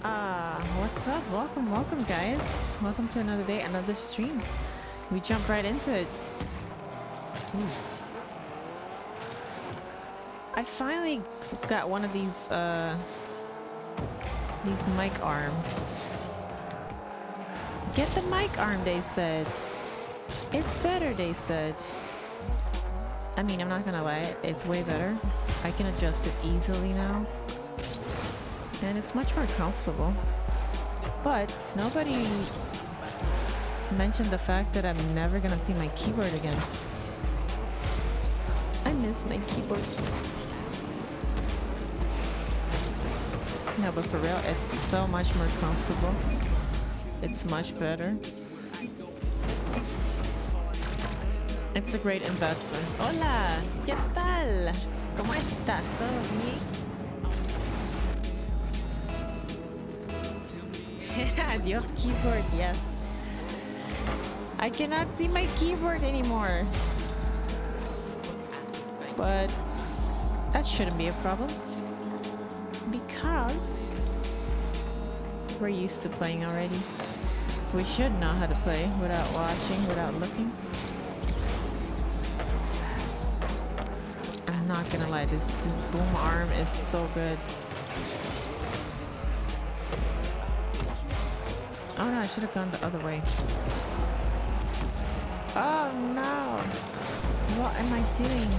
What's up? Welcome, guys. Welcome to another day, another stream. We jump right into it. Ooh. I finally got one of these mic arms. Get the mic arm, they said. It's better, they said. I mean, I'm not gonna lie, it's way better. I can adjust it easily now. And it's much more comfortable. But nobody mentioned the fact that I'm never gonna see my keyboard again. I miss my keyboard. No, but for real, it's so much more comfortable. It's much better. It's a great investment. Hola, ¿qué tal? ¿Cómo estás? ¿Todo bien? Adios keyboard, yes. I cannot see my keyboard anymore. But that shouldn't be a problem. Because we're used to playing already. We should know how to play without watching, without looking. I'm not gonna lie, this boom arm is so good. Oh no, I should have gone the other way. Oh no! What am I doing?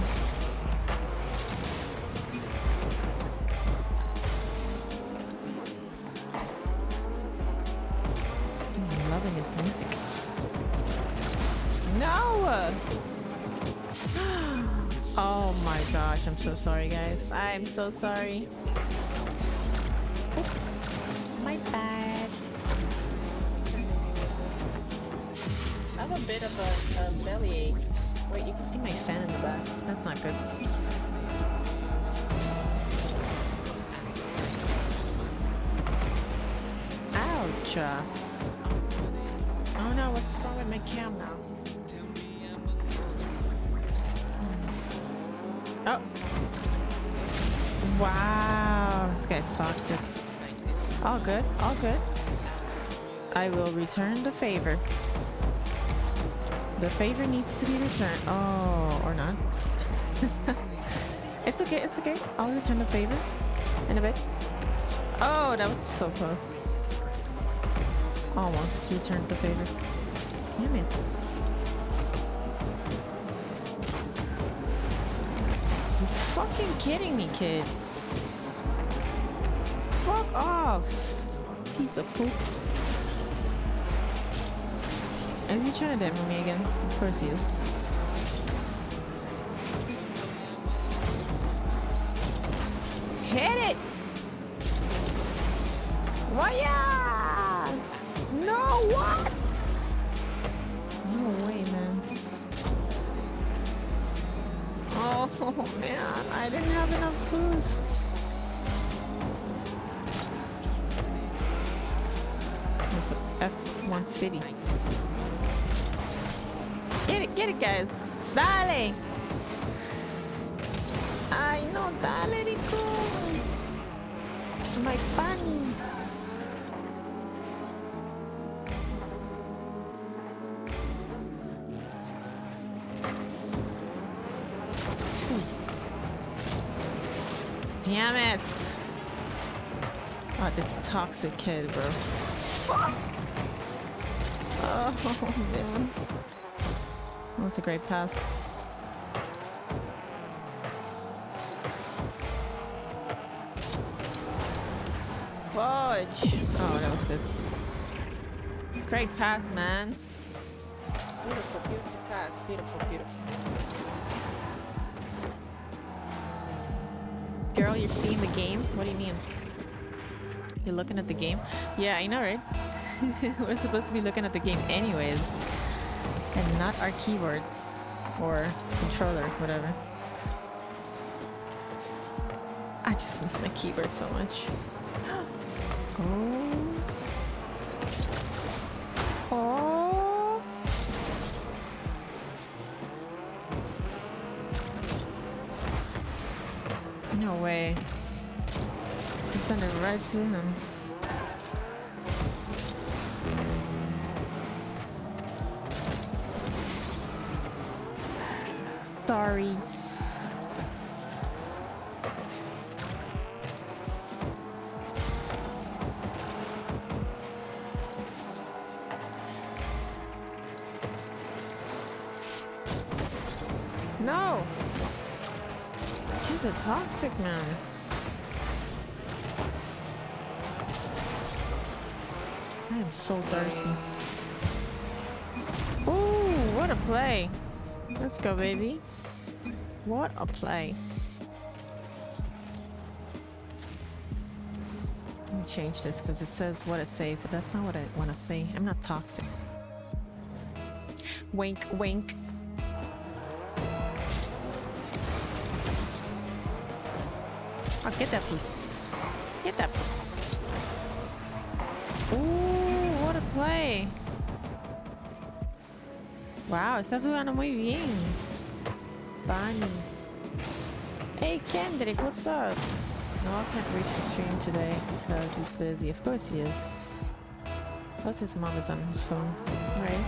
I'm loving this music. No! Oh my gosh, I'm so sorry, guys. I'm so sorry. Oops. My bad. I have a bit of a bellyache. Wait, you can see my fan in the back. That's not good. Ouch. Oh no, what's wrong with my cam now? Oh. Wow. This guy's toxic. All good. All good. I will return the favor. The favor needs to be returned. Oh, or not. It's okay. It's okay. I'll return the favor in a bit. Oh, that was so close. Almost returned the favor. Damn it. Fucking kidding me, kid. Fuck off. Piece of poop. Is he trying to demo me again? Of course he is. Hit it! Why? No, what? No way, man. Oh man, I didn't have enough boost. There's a F-150. Get it, guys. Dale. Ay, no, dale, Rico. My pan. Damn it! Oh, this toxic kid, bro. Fuck! Oh, man. That's a great pass. Fudge! Oh, that was good. Great pass, man. Beautiful, beautiful pass. Beautiful, beautiful. Girl, you're seeing the game? What do you mean? You're looking at the game? Yeah, I know, right? We're supposed to be looking at the game anyways. And not our keyboards. Or controller, whatever. I just miss my keyboard so much. Oh. Oh. No way. Send it right to him. sorry. No! Kids are toxic, man. I am so thirsty. Ooh, what a play. Let's go, baby. What a play. Let me change this because it says what a save, but that's not what I want to say. I'm not toxic. Wink, wink. Oh, get that boost. Get that boost. Ooh, what a play. Wow, estás jugando muy bien. Bunny. Hey, Kendrick, what's up? No, I can't reach the stream today because he's busy. Of course he is. Plus his mom is on his phone, right?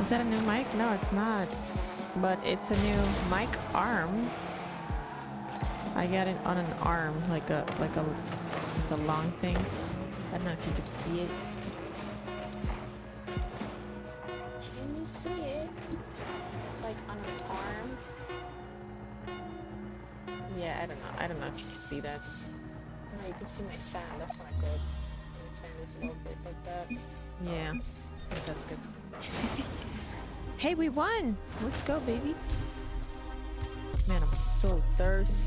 Is that a new mic? No, it's not. But it's a new mic arm. I got it on an arm, like a long thing. I don't know if you could see it. Can you see it? It's like on an arm. Yeah, I don't know. I don't know if you can see that. No, you can see my fan. That's not good. Let me turn this a little bit like that. Yeah, I think that's good. Hey, we won! Let's go, baby. Man, I'm so thirsty.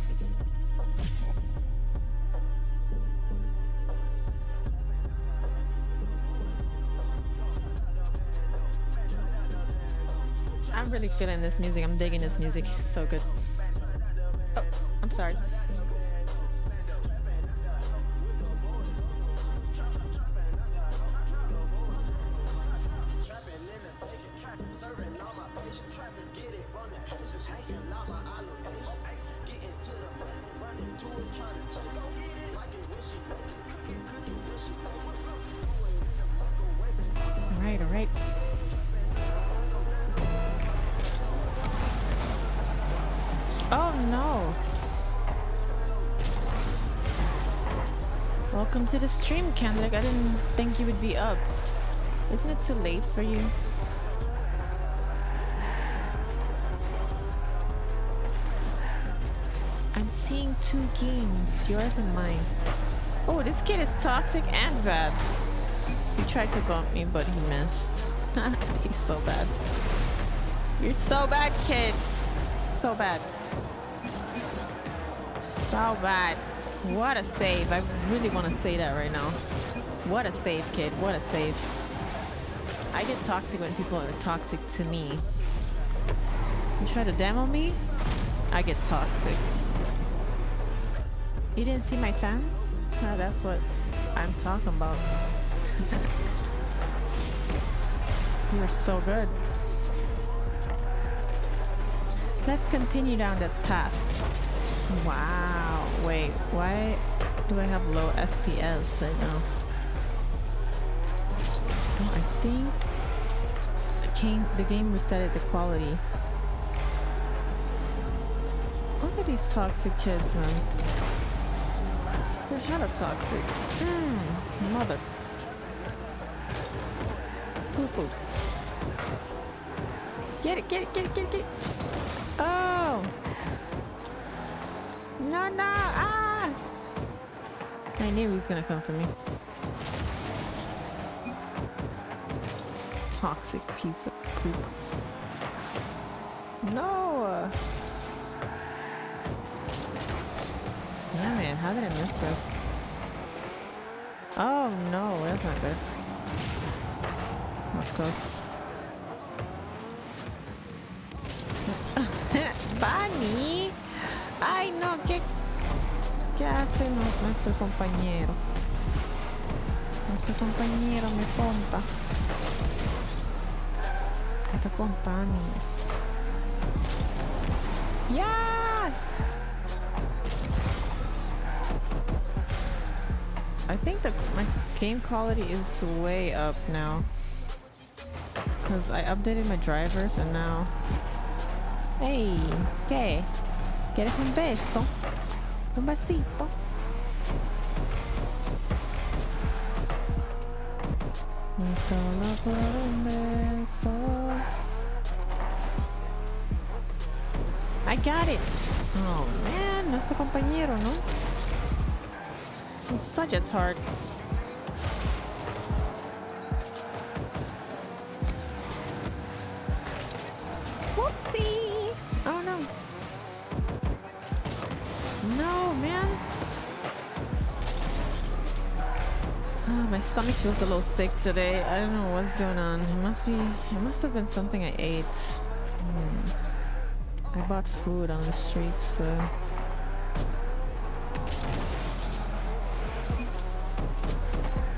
I'm really feeling this music. I'm digging this music. It's so good. Oh, I'm sorry. All right. Oh no. Welcome to the stream, Kendrick. I didn't think you would be up. Isn't it too late for you? I'm seeing 2 games, yours and mine. Oh, this kid is toxic and bad. He tried to bump me, but he missed. He's so bad. You're so bad, kid. So bad. So bad. What a save. I really want to say that right now. What a save, kid. What a save. I get toxic when people are toxic to me. You try to demo me, I get toxic. You didn't see my fan? No, that's what I'm talking about. You are so good. Let's continue down that path. Wow. Wait, why do I have low FPS right now? Oh, I think the game resetted the quality. Look at these toxic kids, man. They're hella toxic. Mother. Poo-poo. Get it. Oh! No! Ah! I knew he was gonna come for me. Toxic piece of poop. No! Yeah, man, how did I miss this? Oh no, that's not good. That's close. Bunny! Ay no, ¿qué hace nuestro compañero? Nuestro compañero me pompa. Me está pompando. Yeah! I think my game quality is way up now. Because I updated my drivers and now Hey, ¿qué? ¿Quieres un beso? Un besito. Y solo por un beso. I got it. Oh man, nuestro compañero, ¿no? He's such a tart. Whoopsie! Oh no. No, man. Oh, my stomach feels a little sick today. I don't know what's going on. It must have been something I ate. I bought food on the streets, so.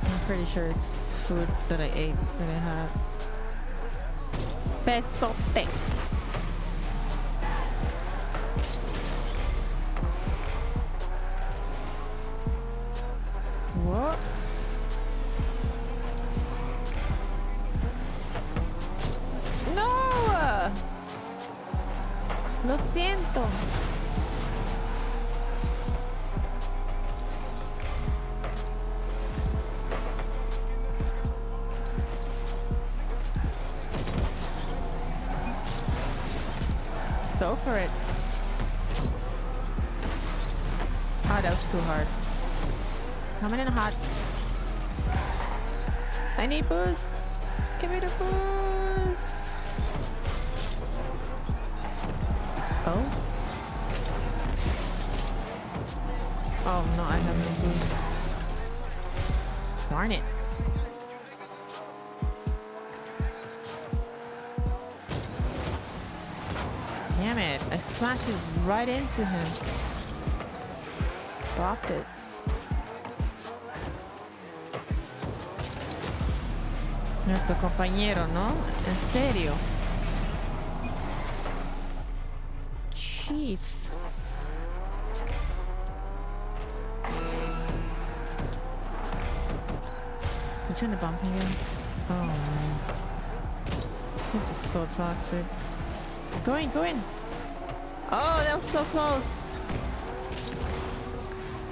I'm pretty sure it's food that I ate that I had. Besote. What? No! Lo siento. Go for it. Oh, that was too hard. Coming in hot. I need boost. Give me the boost. Oh. Oh no, I have no boost. Darn it. Damn it. I smashed it right into him. Dropped it. Nuestro compañero, ¿no? En serio. Jeez. You trying to bump me again? Oh man. This is so toxic. Go in, go in. Oh, that was so close.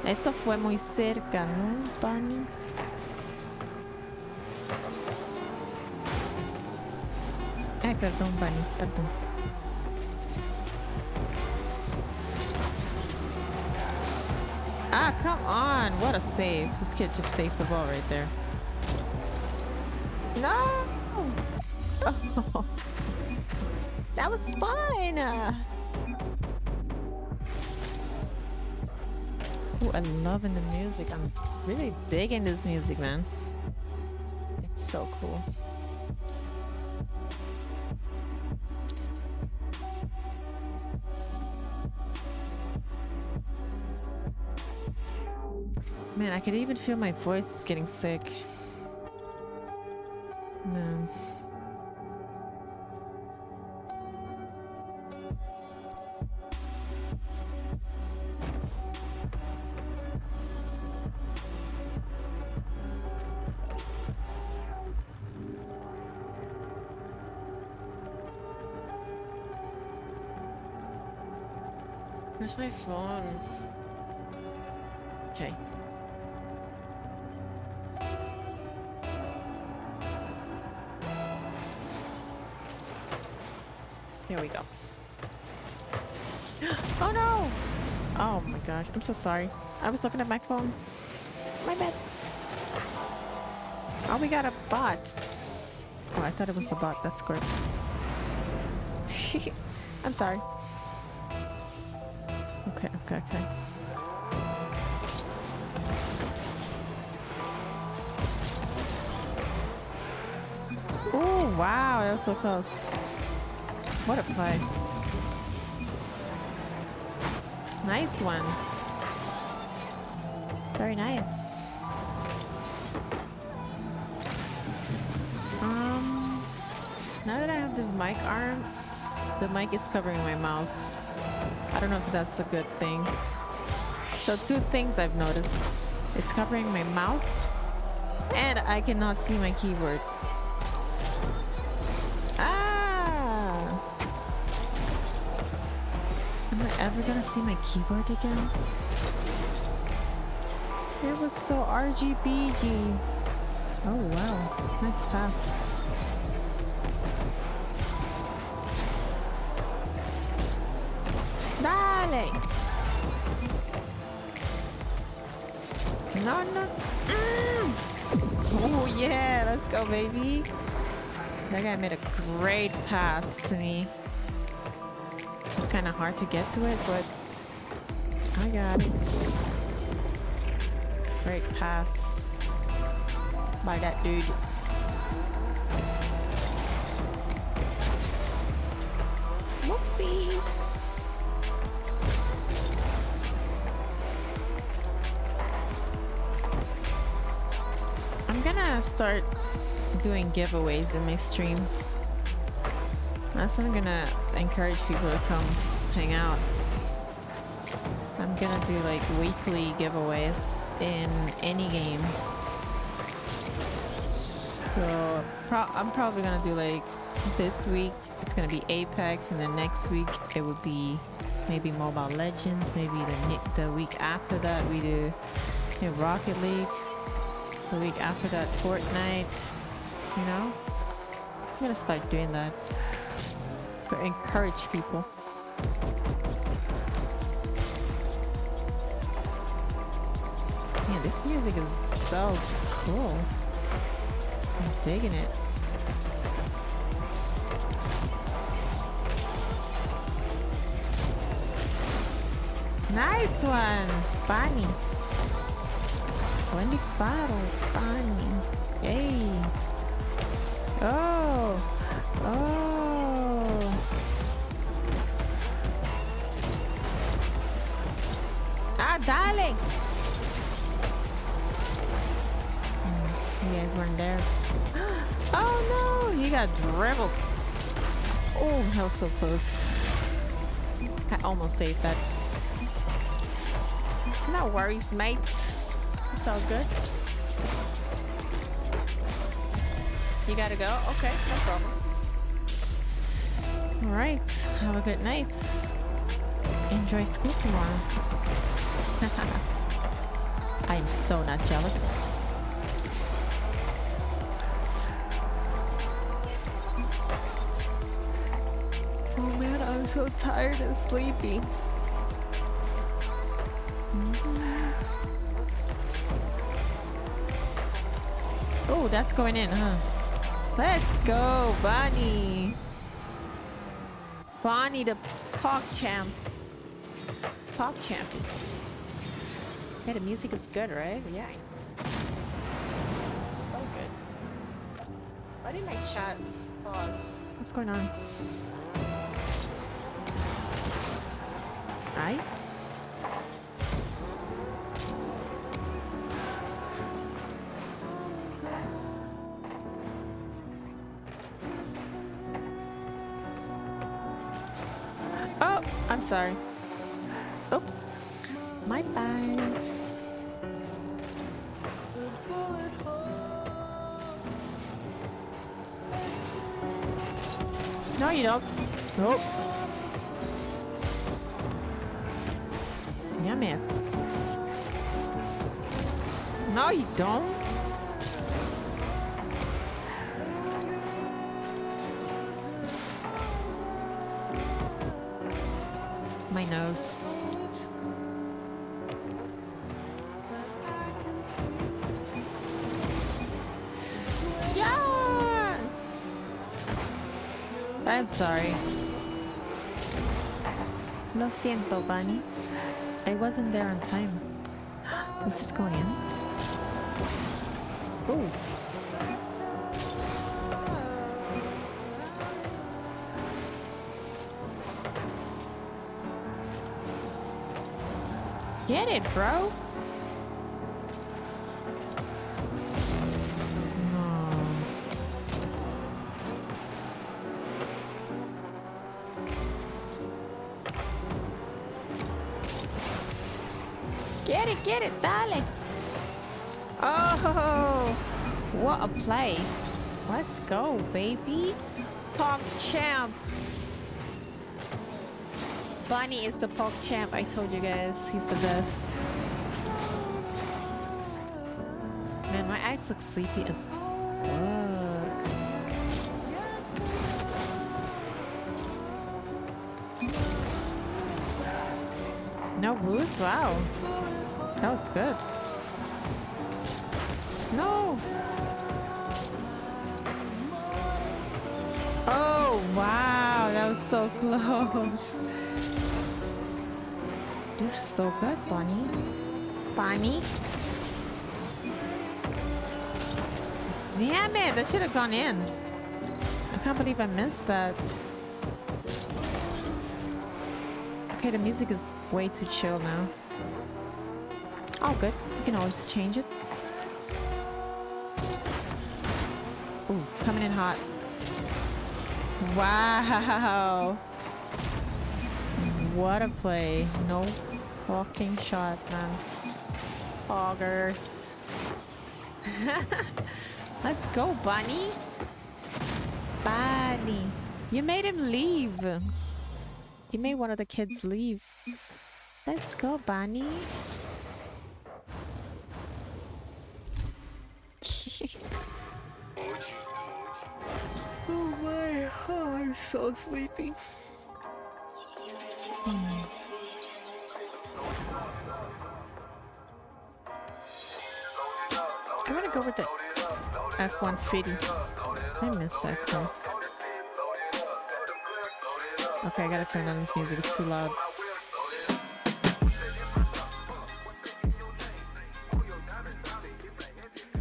Eso fue muy cerca, ¿no, Barney? Ay, perdón, Barney, perdón. Ah, come on. What a save. This kid just saved the ball right there. No! Oh, that was fun! Ooh, I'm loving the music. I'm really digging this music, man. It's so cool. Man, I could even feel my voice is getting sick. Man. Where's my phone? Okay. Here we go. Oh no! Oh my gosh, I'm so sorry. I was looking at my phone. My bad. Oh, we got a bot. Oh, I thought it was the bot that scored. I'm sorry. Okay, okay, okay. Oh, wow, that was so close. What a play. Nice one. Very nice. Now that I have this mic arm, the mic is covering my mouth. I don't know if that's a good thing. So two things I've noticed. It's covering my mouth and I cannot see my keyboard. Ah! Am I ever gonna see my keyboard again? It was so RGBG. Oh wow, nice pass. Dale! No, no. Oh yeah, let's go, baby. That guy made a great pass to me. It's kind of hard to get to it, but I got it. Great pass by that dude. Whoopsie. I'm gonna start doing giveaways in my stream. That's what I'm gonna encourage people to come hang out. I'm gonna do like weekly giveaways in any game. So I'm probably gonna do like this week it's gonna be Apex, and then next week it would be maybe Mobile Legends. Maybe the week after that we do Rocket League. The week after that Fortnite. You know, I'm gonna start doing that to encourage people. Man, this music is so cool. I'm digging it. Nice one, Bonnie. Buen disparo, Bonnie. Yay. Oh. Oh. Ah, dale. You guys weren't there. Oh no, you got dribbled. Oh, that was so close. I almost saved that. No worries, mate. It's all good. You gotta go? Okay, no problem. Alright, have a good night. Enjoy school tomorrow. I'm so not jealous. Oh man, I'm so tired and sleepy. Oh, that's going in, huh? Let's go, Bonnie. Bonnie the Pog Champ. Pog Champion. Yeah, the music is good, right? Yeah. So good. Why did my chat pause? What's going on? Right? Oh, I'm sorry. Oops. My bad. No, you don't. Nope. Damn it. No, you don't. My nose. Yeah. I'm sorry. Lo siento, Bunny. I wasn't there on time. Is this going in? Ooh. Get it, bro. No. Get it, dale. Oh, what a play. Let's go, baby. Pop champ. Bonnie is the Pog champ. I told you guys, he's the best. Man, my eyes look sleepy as fuck. No boost? Wow. That was good. No! Oh, wow. That was so close. You're so good, Bonnie. Bonnie? Damn it! That should have gone in. I can't believe I missed that. Okay, the music is way too chill now. Oh, good. You can always change it. Ooh, coming in hot. Wow. What a play. No fucking shot, man. Augers. Let's go, Bunny. Bunny. You made him leave. You made one of the kids leave. Let's go, Bunny. Oh my, oh, I'm so sleepy. I'm gonna go with the F-150. I miss that car. Okay, I gotta turn on this music, it's too loud.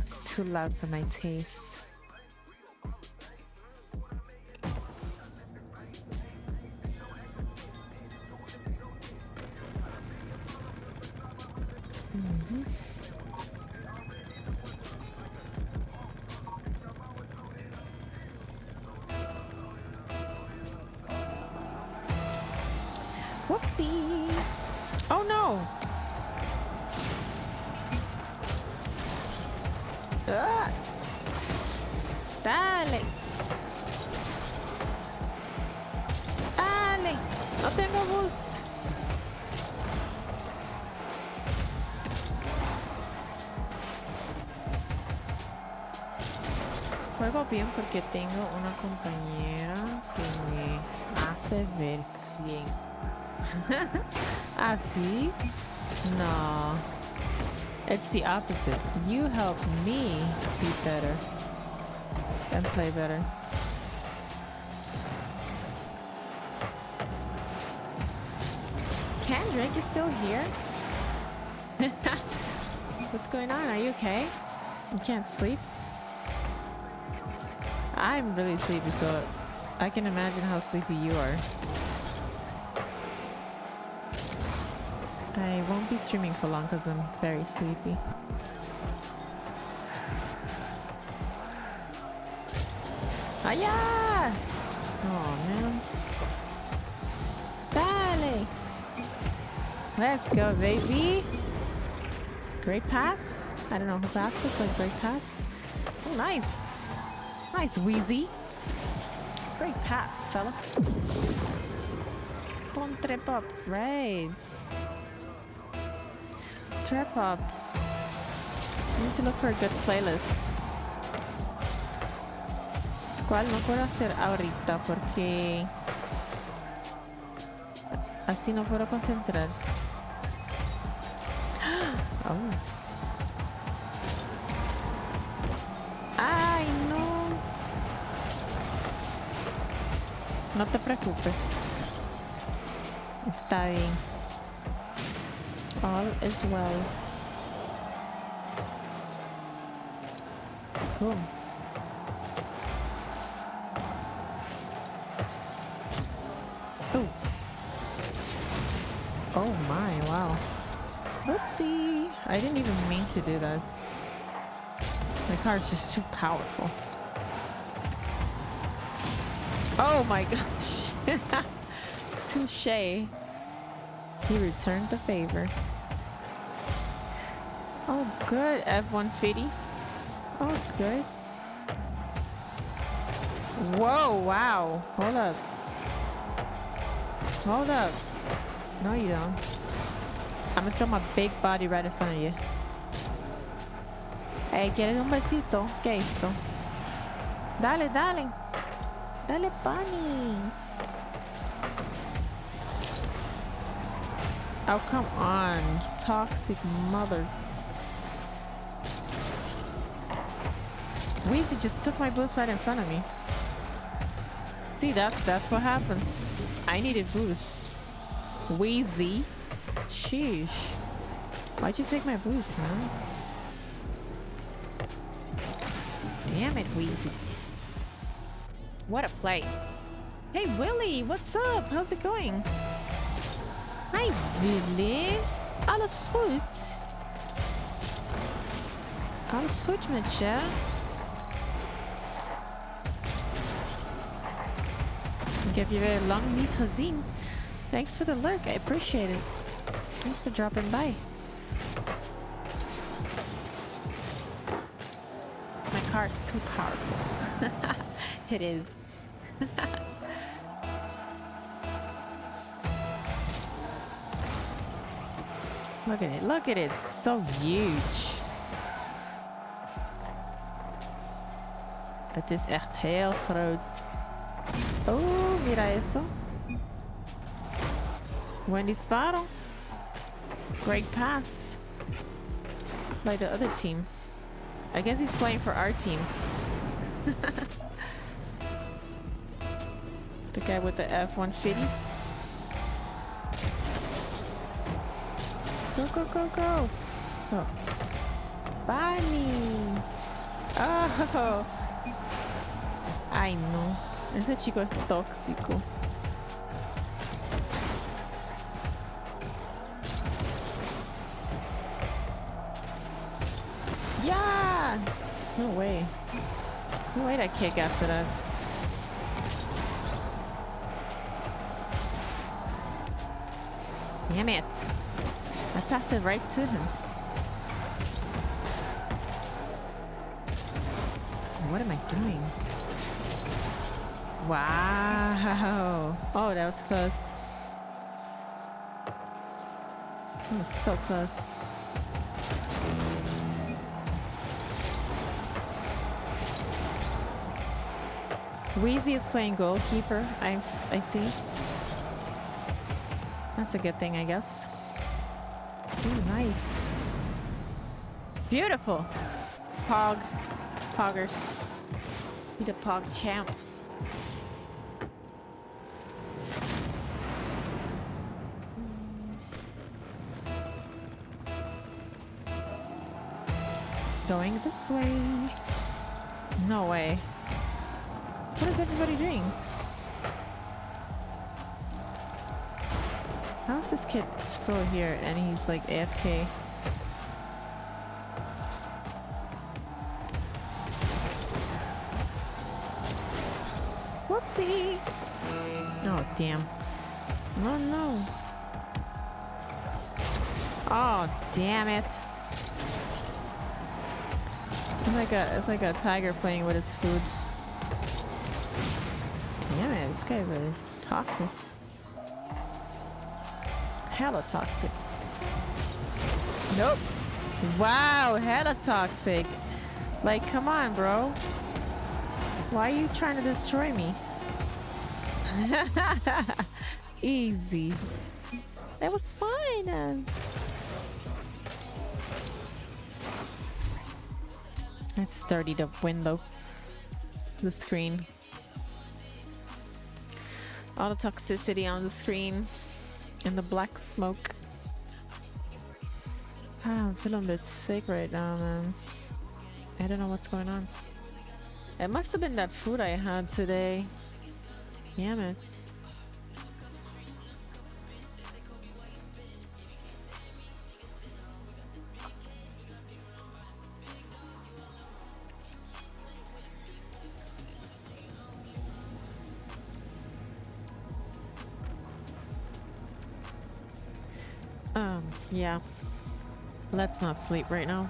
It's too loud for my taste. Whoopsie! Oh no! Ah. Dale! Dale! No tengo boost. Juego bien porque tengo una compañera que me hace ver bien. Así? No. It's the opposite. You help me be better and play better. Kendrick is still here? What's going on? Are you okay? You can't sleep? I'm really sleepy, so I can imagine how sleepy you are. I won't be streaming for long because I'm very sleepy. Ah, yeah! Oh, man. Dale! Let's go, baby! Great pass. I don't know who passed it, but great pass. Oh, nice. Nice, Wheezy. Great pass, fella. Don't trip up. Right. Trip up. I need to look for a good playlist. ¿Cuál no puedo hacer ahorita? Porque así no puedo concentrar. Oh. Ay, no. No te preocupes. Está bien. All is well. Boom. Oh. Oh my, wow. Whoopsie. I didn't even mean to do that. My car is just too powerful. Oh my gosh. Touché. He returned the favor. Oh, good. F-150. Oh, good. Whoa, wow. Hold up. Hold up. No, you don't. I'm gonna throw my big body right in front of you. Hey, ¿quieres un besito? ¿Qué hizo? Dale, dale. Dale, bunny. Oh, come on. You toxic mother. Weezy just took my boost right in front of me. See, that's what happens. I needed boost. Weezy. Sheesh. Why'd you take my boost, man? Damn it, Weezy. What a play. Hey, Willie, what's up? How's it going? Hi, Willie. Alles goed? Alles goed met je? Ik heb je weer lang niet gezien. Thanks for the lurk. I appreciate it. Thanks for dropping by. My car is so powerful. It is. Look at it. Look at it. It's so huge. Het is echt heel groot. Oh, mira eso. Buen disparo. Great pass by the other team. I guess he's playing for our team. The guy with the F-150. Go, go, go, go. Oh. Bunny. Oh. Ay, no. Ese chico es tóxico. Yeah! No way. No way that kick after that. Damn it. I passed it right to him. What am I doing? Wow. Oh, that was close. That was so close. Weezy is playing goalkeeper. I see. That's a good thing, I guess. Ooh, nice. Beautiful. Pog. Poggers. Be the Pog champ. Going this way. No way. What is everybody doing? How is this kid still here and he's like AFK? Whoopsie! Oh, damn. No, no. Oh, damn it. It's like a tiger playing with his food. Damn it, these guys are toxic. Hella toxic. Nope. Wow, hella toxic. Like, come on, bro. Why are you trying to destroy me? Easy. That was fine. Let's dirty the window. The screen. All the toxicity on the screen. And the black smoke. I'm feeling a bit sick right now, man. I don't know what's going on. It must have been that food I had today. Yeah, man. Yeah. Let's not sleep right now.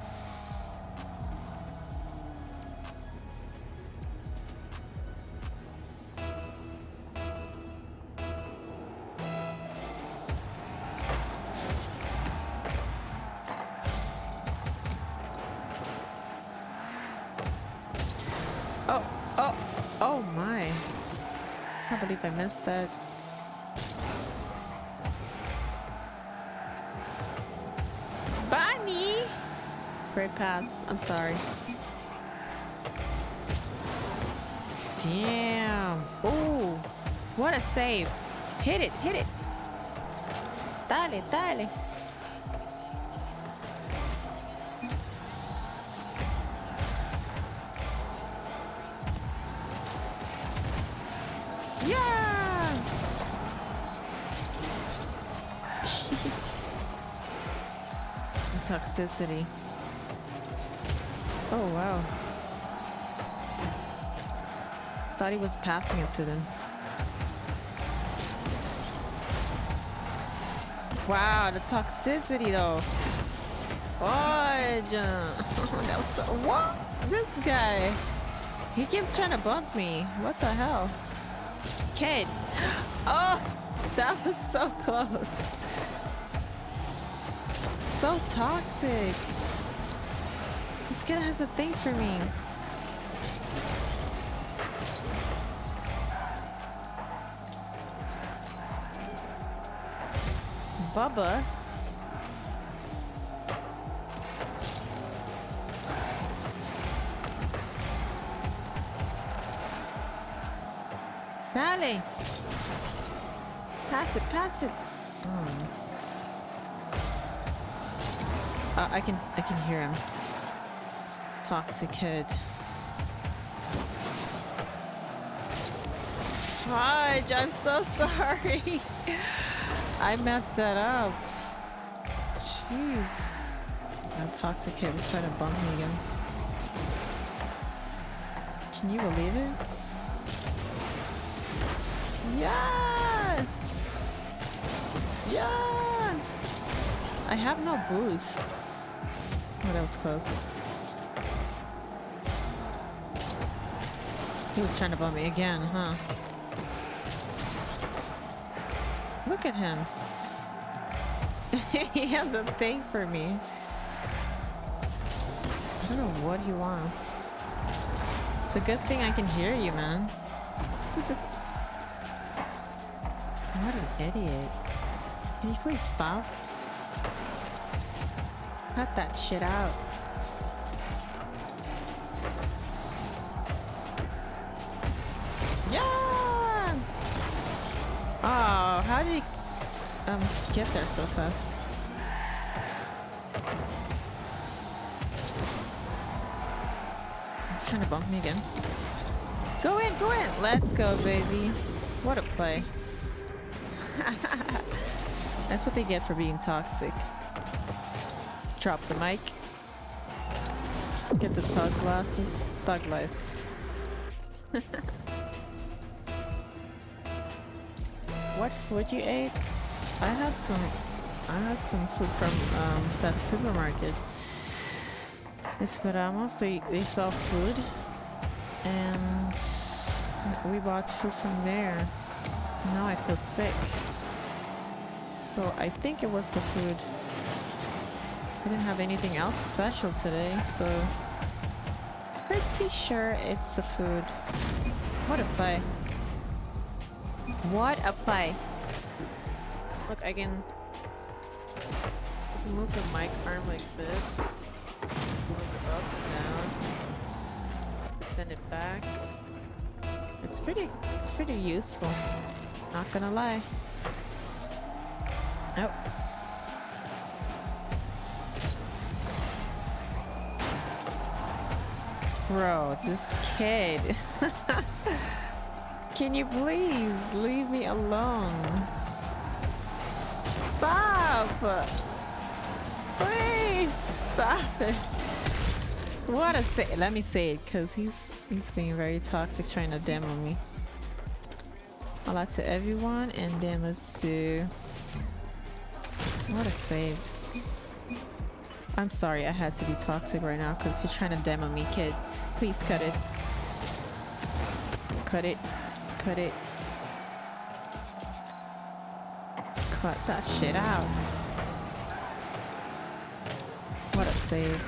Oh, oh, oh my. I can't believe I missed that. Bunny! Great pass. I'm sorry. Damn. Oh, what a save. Hit it, hit it. Dale, dale. Yeah! The toxicity. Oh, wow. Thought he was passing it to them. Wow, the toxicity though. Oh, that was so. What? This guy. He keeps trying to bump me. What the hell? Kid. Oh, that was so close. So toxic. This kid has a thing for me. Bubba. Dale. Pass it, pass it. I can hear him. Toxic kid. Fudge, I'm so sorry. I messed that up. Jeez. That toxic kid was trying to bump me again. Can you believe it? Yeah! Yeah! I have no boost. Oh, that was close. He was trying to bump me again, huh? Look at him. He has a thing for me. I don't know what he wants. It's a good thing I can hear you, man. This is... What an idiot. Can you please stop? Cut that shit out. Yeah! Oh, how did he get there so fast? He's trying to bump me again. Go in, go in! Let's go, baby. What a play. That's what they get for being toxic. Drop the mic. Get the thug glasses. Thug life. What food you ate? I had some food from that supermarket. Esperamos, they sell food and we bought food from there. Now I feel sick. So I think it was the food. I didn't have anything else special today, so pretty sure it's the food. What a play. What a play. Look, I can move the mic arm like this. Move it up and down. Send it back. It's pretty useful. Not gonna lie. Nope. Bro, this kid. Can you please leave me alone? Stop! Please stop it. What a say. Let me say it, cause he's being very toxic, trying to demo me. Hola to everyone, and then let's do. What a save. I'm sorry, I had to be toxic right now because you're trying to demo me, kid. Please cut it. Cut it. Cut it. Cut that shit out. What a save.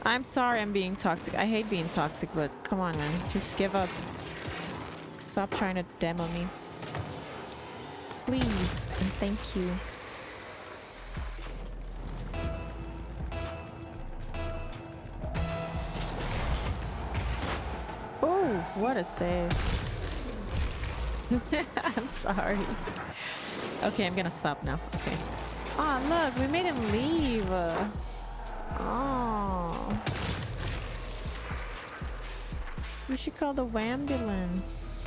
I'm sorry I'm being toxic. I hate being toxic, but come on, man. Just give up. Stop trying to demo me. Please and thank you. Oh, what a save. I'm sorry. Okay, I'm gonna stop now. Okay. Oh, look, we made him leave. Oh. We should call the ambulance.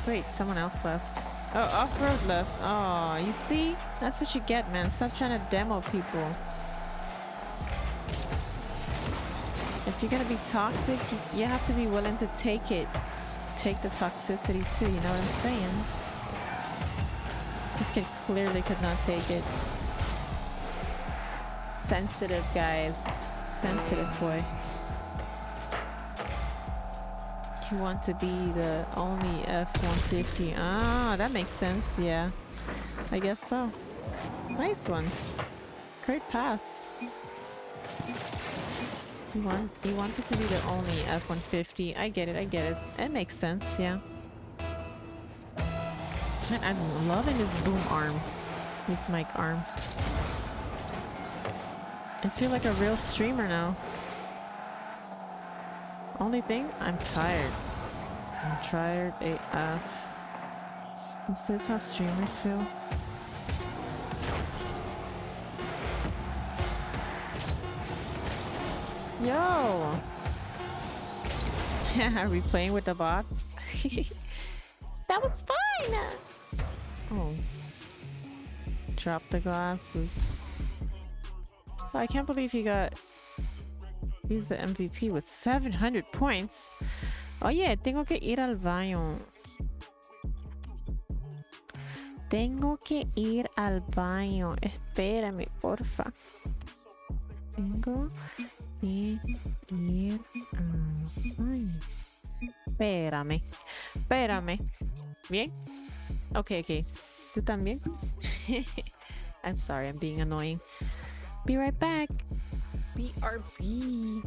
Wait, someone else left. Oh, off-road left. Oh, you see? That's what you get, man. Stop trying to demo people. If you're gonna be toxic, you have to be willing to take it. Take the toxicity too, you know what I'm saying? This kid clearly could not take it. Sensitive, guys. Sensitive boy. You want to be the only F-150. Ah, that makes sense, yeah. I guess so. Nice one. Great pass. You wanted to be the only F-150. I get it, I get it. It makes sense, yeah. Man, I'm loving this boom arm. This mic arm. I feel like a real streamer now. Only thing, I'm tired. I'm tired AF. Is this how streamers feel? Yo! Are we playing with the bots? That was fine! Oh. Drop the glasses. Oh, I can't believe he got... He's the MVP with 700 points. Oye, tengo que ir al baño. Tengo que ir al baño. Espérame, porfa. Tengo que ir al baño. Espérame. Espérame. ¿Bien? Okay, okay. ¿Tú también? I'm sorry, I'm being annoying. Be right back. BRB.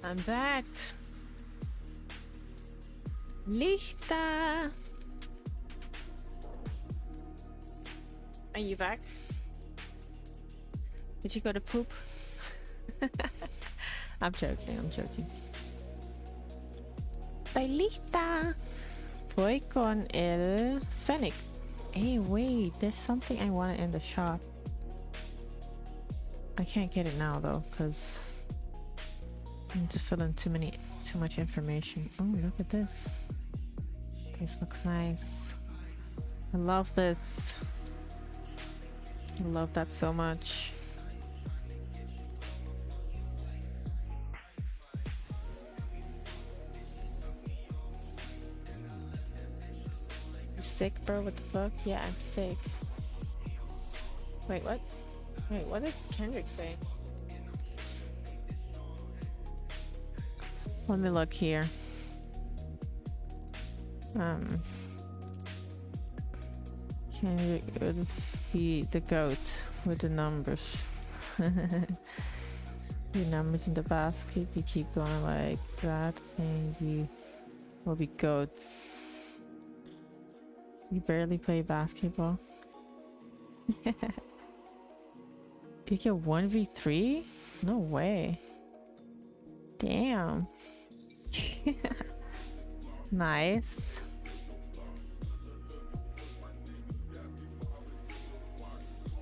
I'm back. Lista. Are you back? Did you go to poop? I'm joking, I'm joking. Estoy lista. Voy con el Fennec. Hey, wait, there's something I wanted in the shop. I can't get it now though, because I need to fill in too much information. Oh, look at this. This looks nice. I love this. I love that so much. You sick, bro? What the fuck? Yeah, I'm sick. Wait, what? Wait, what did Kendrick say? Let me look here. Kendrick would feed the goats with the numbers. Your numbers in the basket. You keep going like that, and you will be goats. You barely play basketball. You get 1v3? No way. Damn. Nice.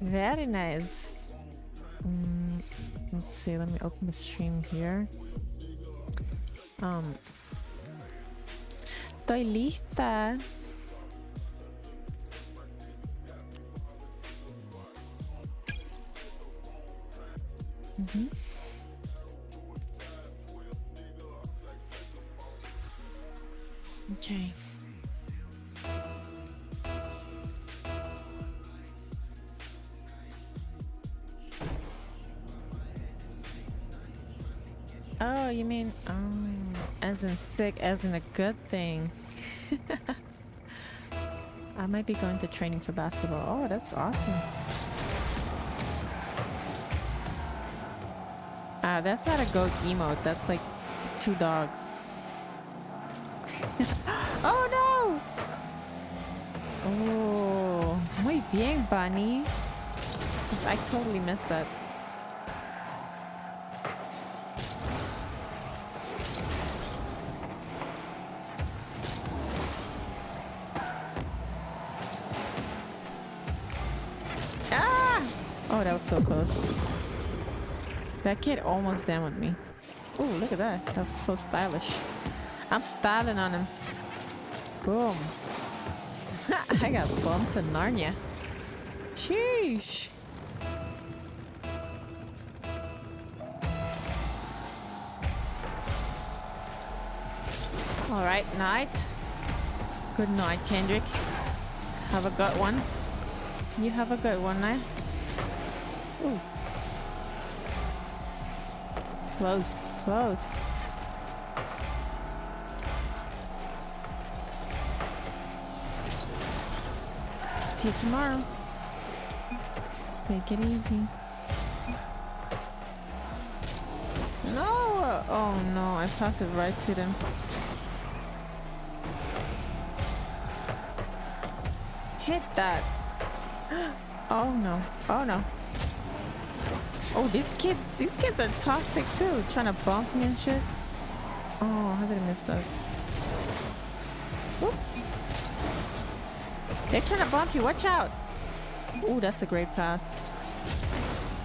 Very nice. Let's see, let me open the stream here. Estoy lista. Okay. Oh, you mean as in sick, as in a good thing. I might be going to training for basketball. Oh, that's awesome. That's not a goat emote. That's like 2 dogs. Oh no! Oh, muy bien, Bunny. I totally missed that. Ah! Oh, that was so close. That kid almost demoed me. Oh, look at that. That was so stylish. I'm styling on him. Boom. I got bumped in Narnia. Sheesh. Alright, night. Good night, Kendrick. Have a good one. You have a good one now. Ooh. Close, close. See you tomorrow. Take it easy. No! Oh no, I passed it right to them. Hit that. Oh no. Oh no. Oh, these kids are toxic too, trying to bump me and shit. Oh, how did I miss that? Whoops. They're trying to bump you, watch out. Oh, that's a great pass.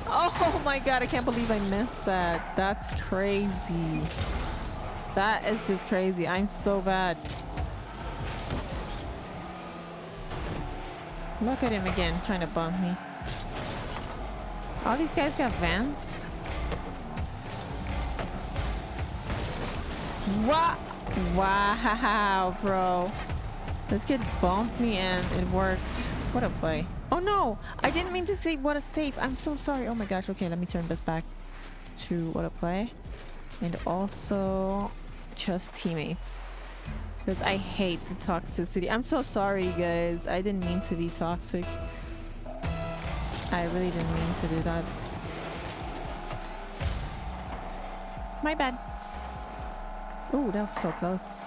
Oh my god, I can't believe I missed that. That's crazy. That is just crazy. I'm so bad. Look at him again, trying to bump me. All these guys got Vans? What? Wow, bro. This kid bumped me and it worked. What a play. Oh no! I didn't mean to say what a save. I'm so sorry. Oh my gosh. Okay, let me turn this back to what a play. And also just teammates. Because I hate the toxicity. I'm so sorry, guys. I didn't mean to be toxic. I really didn't mean to do that. My bad. Oh, that was so close.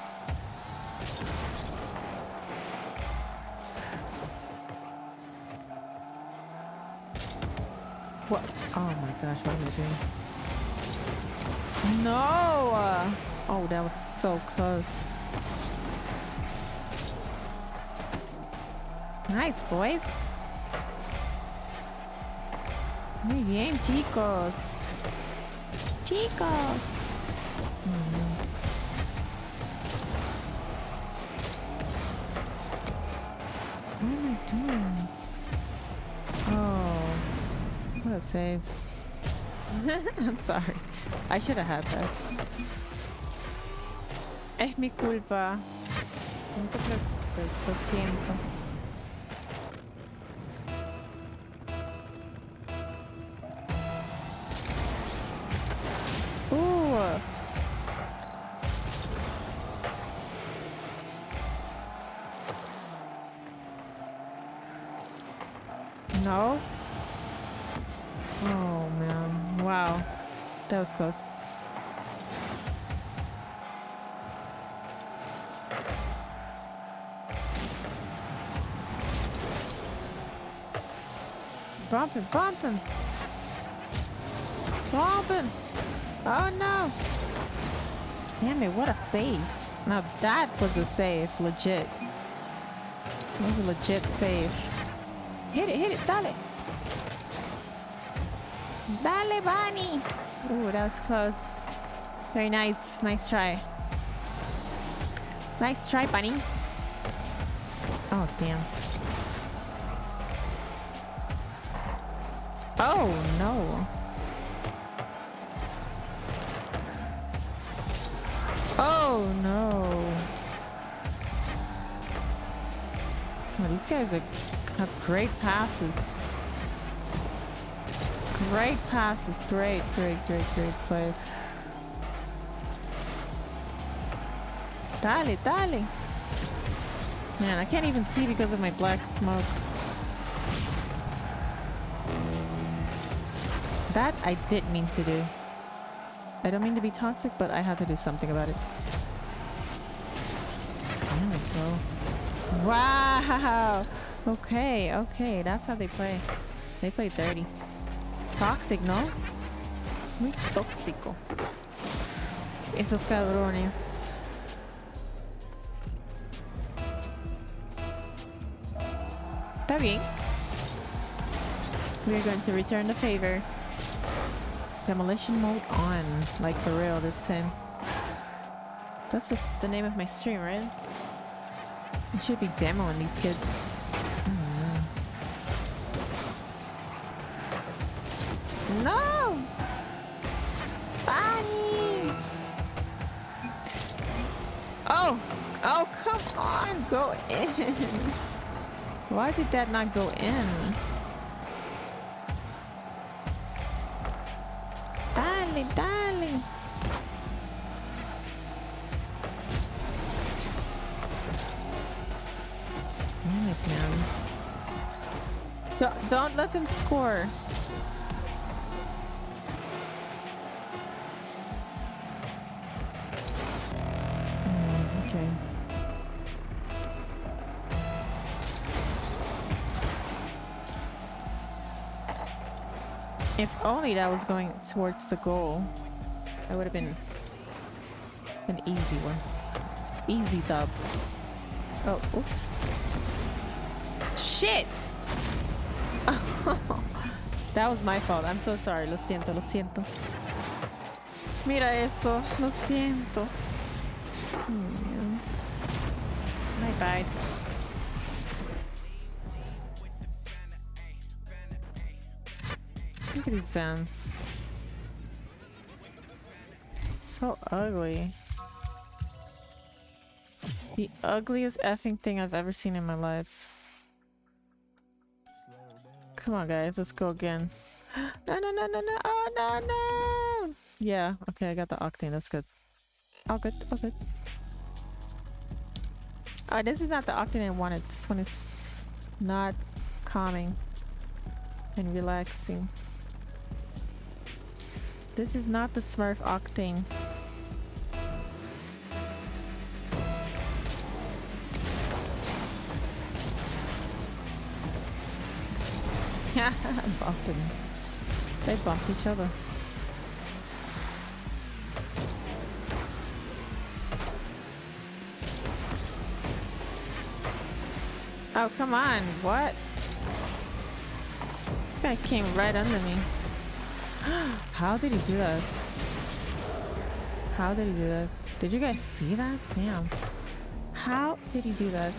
What? Oh my gosh, what am I doing? No! Oh, that was so close. Nice, boys. Muy bien, chicos. Chicos. What am I doing? Oh, what a save. I'm sorry. I should have had that. Es mi culpa. No te preocupes, lo siento. Ooh. No? Oh man. Wow. That was close. Bump him, bump him. Bump him. Oh no. Damn it, what a save. Now that was a save, legit. That was a legit save. Hit it, dale. Dale, Bunny. Ooh, that was close. Very nice. Nice try. Nice try, Bunny. Oh, damn. Oh, no. Oh, no. Oh, these guys have great passes. Great passes. Great place. Dale, dale. Man, I can't even see because of my black smoke. That I didn't mean to do. I don't mean to be toxic, but I had to do something about it. Damn it, bro. Wow! Okay, okay, that's how they play. They play dirty. Toxic, ¿no? Muy tóxico. Esos cabrones. Está bien. We're going to return the favor. Demolition mode on. Like for real this time. That's the name of my stream, right? I should be demoing these kids. No! Bunny! Oh! Oh, come on! Go in! Why did that not go in? Dale, dale! Damn it, man. Don't let them score. Okay. If only that was going towards the goal, that would have been an easy one. Easy dub. Oh, oops. Shit! That was my fault. I'm so sorry. Lo siento, lo siento. Mira eso. Lo siento. My bad. Look at these vans. So ugly. The ugliest effing thing I've ever seen in my life. Come on, guys. Let's go again. No, no, no, no, no. Oh, no, no. Yeah. Okay, I got the octane. That's good. All good. All good. This is not the octane I wanted. This one is not calming and relaxing. This is not the Smurf octane. Yeah, I'm bumping. They bumped each other. Oh, come on. What? This guy came right under me. How did he do that? How did he do that? Did you guys see that? Damn. How did he do that?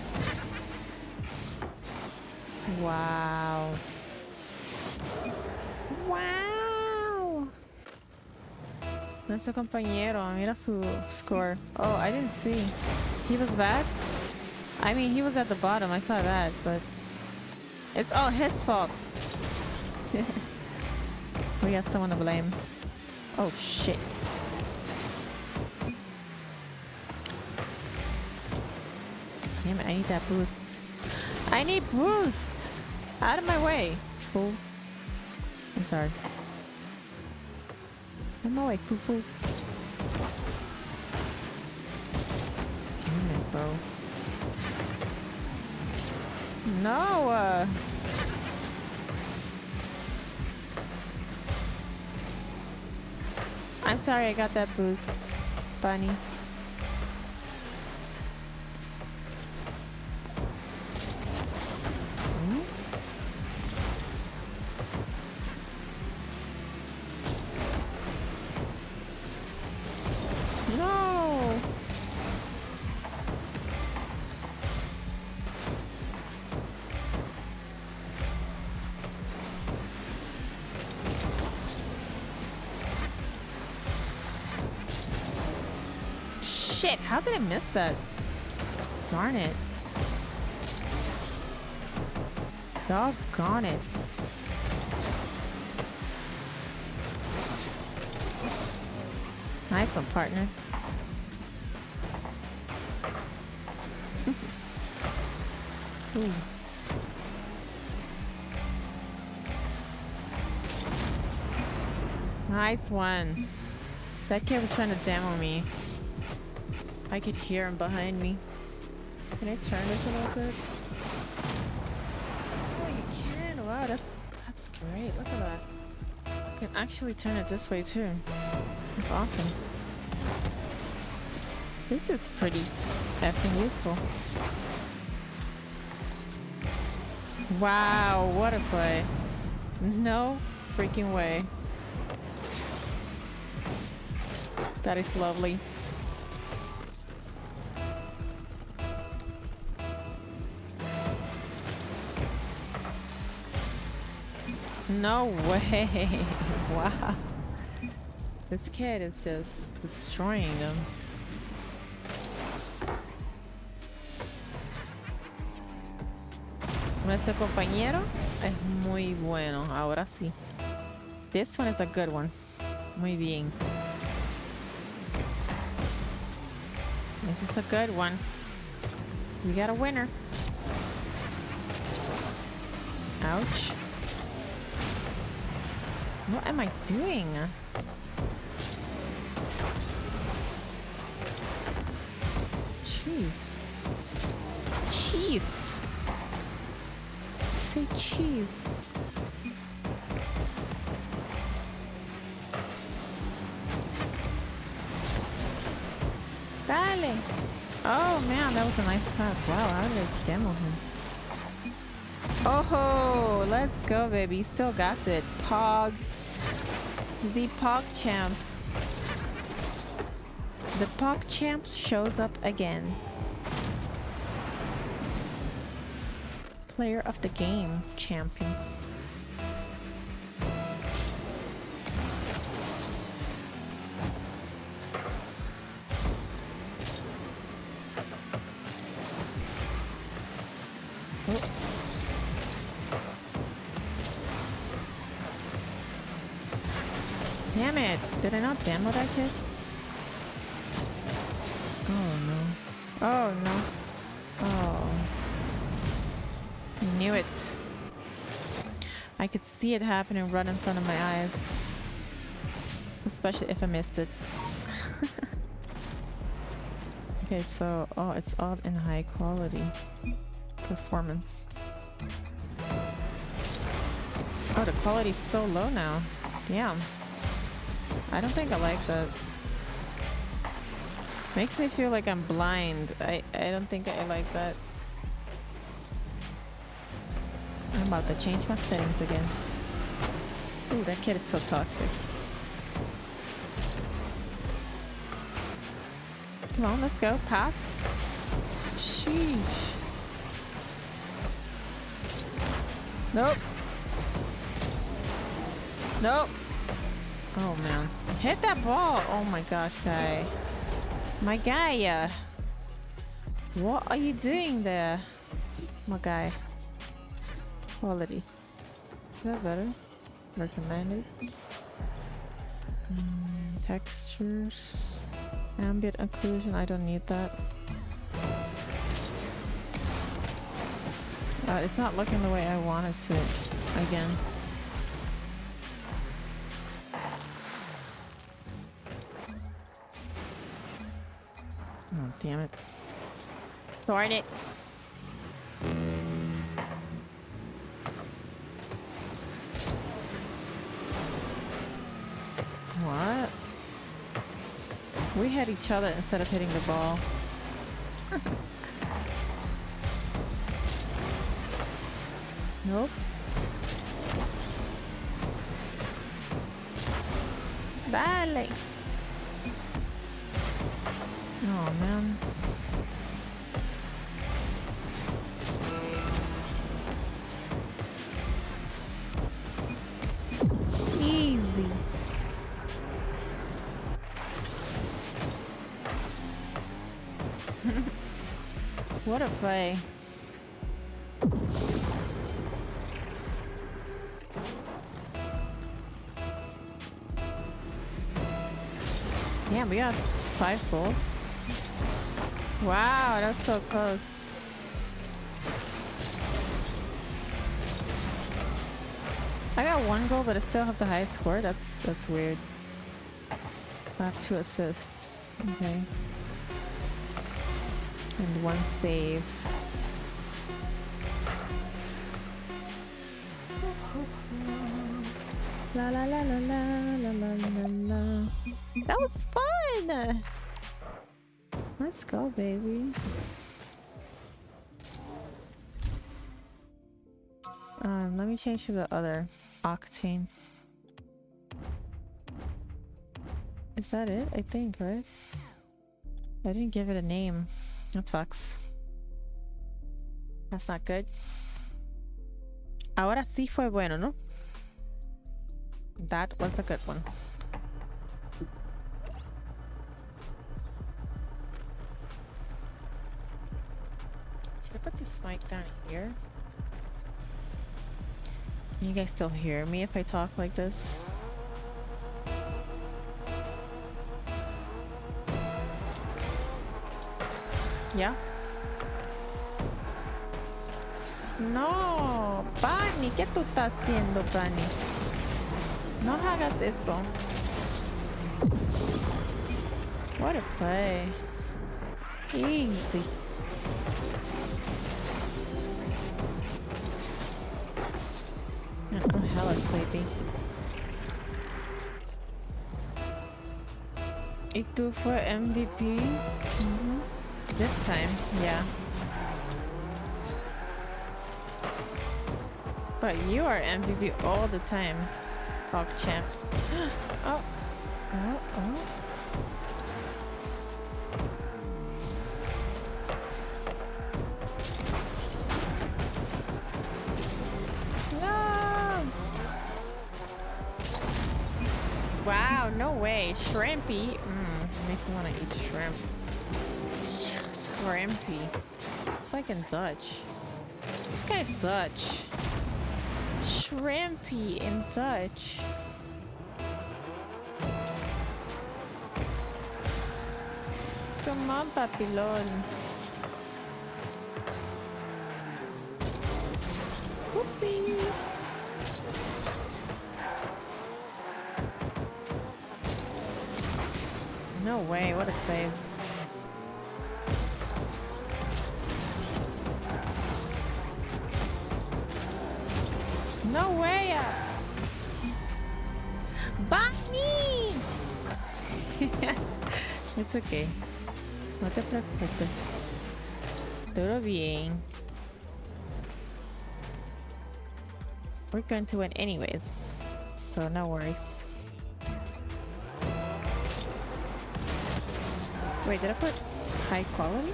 Wow. Wow. Nuestro compañero, mira su score. Oh, I didn't see. He was bad? I mean, he was at the bottom. I saw that, but it's all his fault. We got someone to blame. Oh, shit. Damn it, I need that boost. I need boosts! Out of my way, fool. I'm sorry. Out of my way, fool. Damn it, bro. No! I'm sorry I got that boost, Bunny. No! Shit, how did I miss that? Darn it. Doggone it. Nice one, partner. Ooh. Nice one. That kid was trying to demo me. I could hear him behind me. Can I turn this a little bit? Oh, you can. Wow, that's great. Look at that. I can actually turn it this way too. That's awesome. This is pretty effing useful. Wow, what a play. No freaking way. That is lovely. No way. Wow. This kid is just destroying them. Nuestro compañero es muy bueno. Ahora sí. This one is a good one. Muy bien. This is a good one. We got a winner. Ouch. What am I doing? Cheese. Cheese. Say cheese. Dale. Oh man, that was a nice pass. Wow, how did I demo him? Oh, let's go, baby. Still got it. Pog. The Pog champ. The Pog champ shows up again. Player of the game champion. Oh. Damn it! Did I not demo that kid? Oh no. Oh no. Oh. I knew it. I could see it happening right in front of my eyes. Especially if I missed it. Okay, so, oh, it's all in high quality performance. Oh, the quality's so low now. Damn. I don't think I like that. Makes me feel like I'm blind. I don't think I like that. I'm about to change my settings again. Ooh, that kid is so toxic. Come on, let's go. Pass. Sheesh. Nope. Nope. Oh man. Hit that ball. Oh my gosh, guy. My guy. What are you doing there? My guy. Quality. Is that better? Recommended. Textures. Ambient occlusion. I don't need that. It's not looking the way I want it to again. Oh, damn it. Darn it. What? We hit each other instead of hitting the ball. Nope. Dale. Oh man. Easy. What a play. Yeah, we got 5 goals. Wow, that's so close. I got 1 goal, but I still have the highest score. That's weird. I have 2 assists. Okay. And 1 save. La la la la la la la la la. That was fun! Let's go, baby. Let me change to the other octane. Is that it? I think, right? I didn't give it a name. That sucks. That's not good. Ahora sí fue bueno, ¿no? That was a good one. Should I put this mic down here? Can you guys still hear me if I talk like this? Yeah? No, Bunny, ¿qué tú estás haciendo, Bunny? No hagas eso. What a play. Easy. I'm hella sleepy. ¿Y tú fue MVP? This time, yeah. But you are MVP all the time, PogChamp. Oh. Oh, oh. No! Wow, no way. Shrimpy. Makes me want to eat shrimp. Shrimpy. It's like in Dutch. This guy's Dutch. Shrimpy in Dutch. Come on, papilon. Whoopsie. No way, what a save. No way! Bunny! It's okay. No te preocupes. Todo bien. We're going to win anyways, so no worries. Wait, did I put high quality?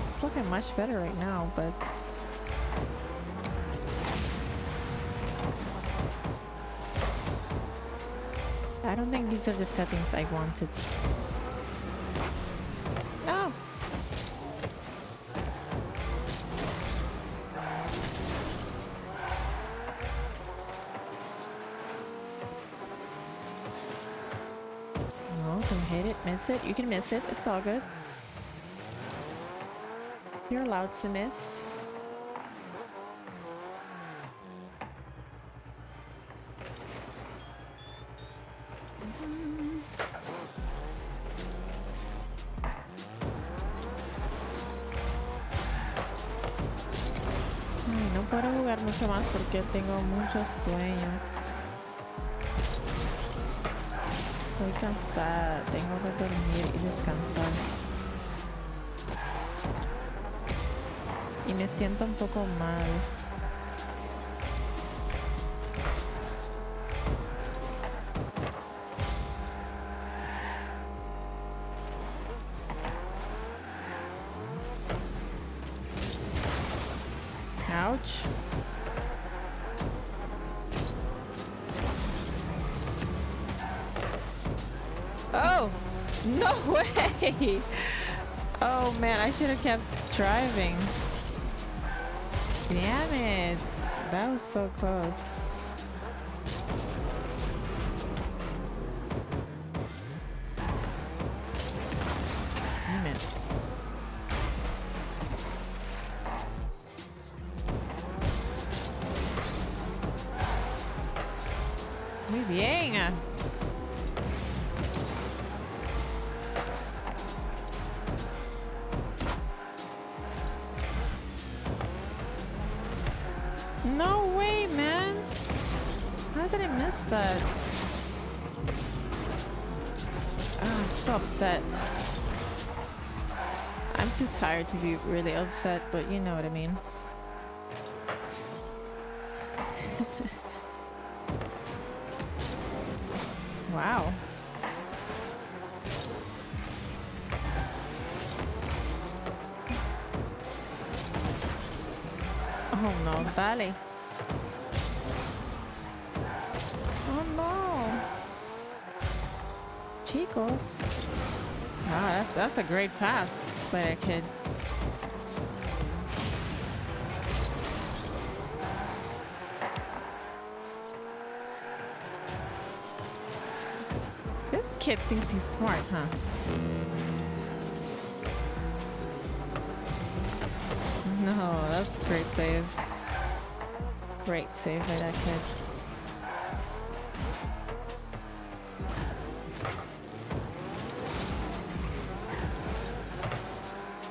It's looking much better right now, but I don't think these are the settings I wanted. Oh! No, don't hit it, miss it. You can miss it, it's all good. You're allowed to miss. Ay, no puedo jugar mucho más porque tengo mucho sueño. Estoy cansada, tengo que dormir y descansar. Y me siento un poco mal. Ouch. Oh, no way. Oh man, I should have kept driving. Damn it. That was so close. Damn it. Muy bien. No way, man. How did I miss that? Oh, I'm so upset. I'm too tired to be really upset, but you know what I mean. Wow. Oh no, dale. Oh no. Chicos. Ah, that's a great pass by that kid. This kid thinks he's smart, huh? No, that's a great save. Great save by that kid.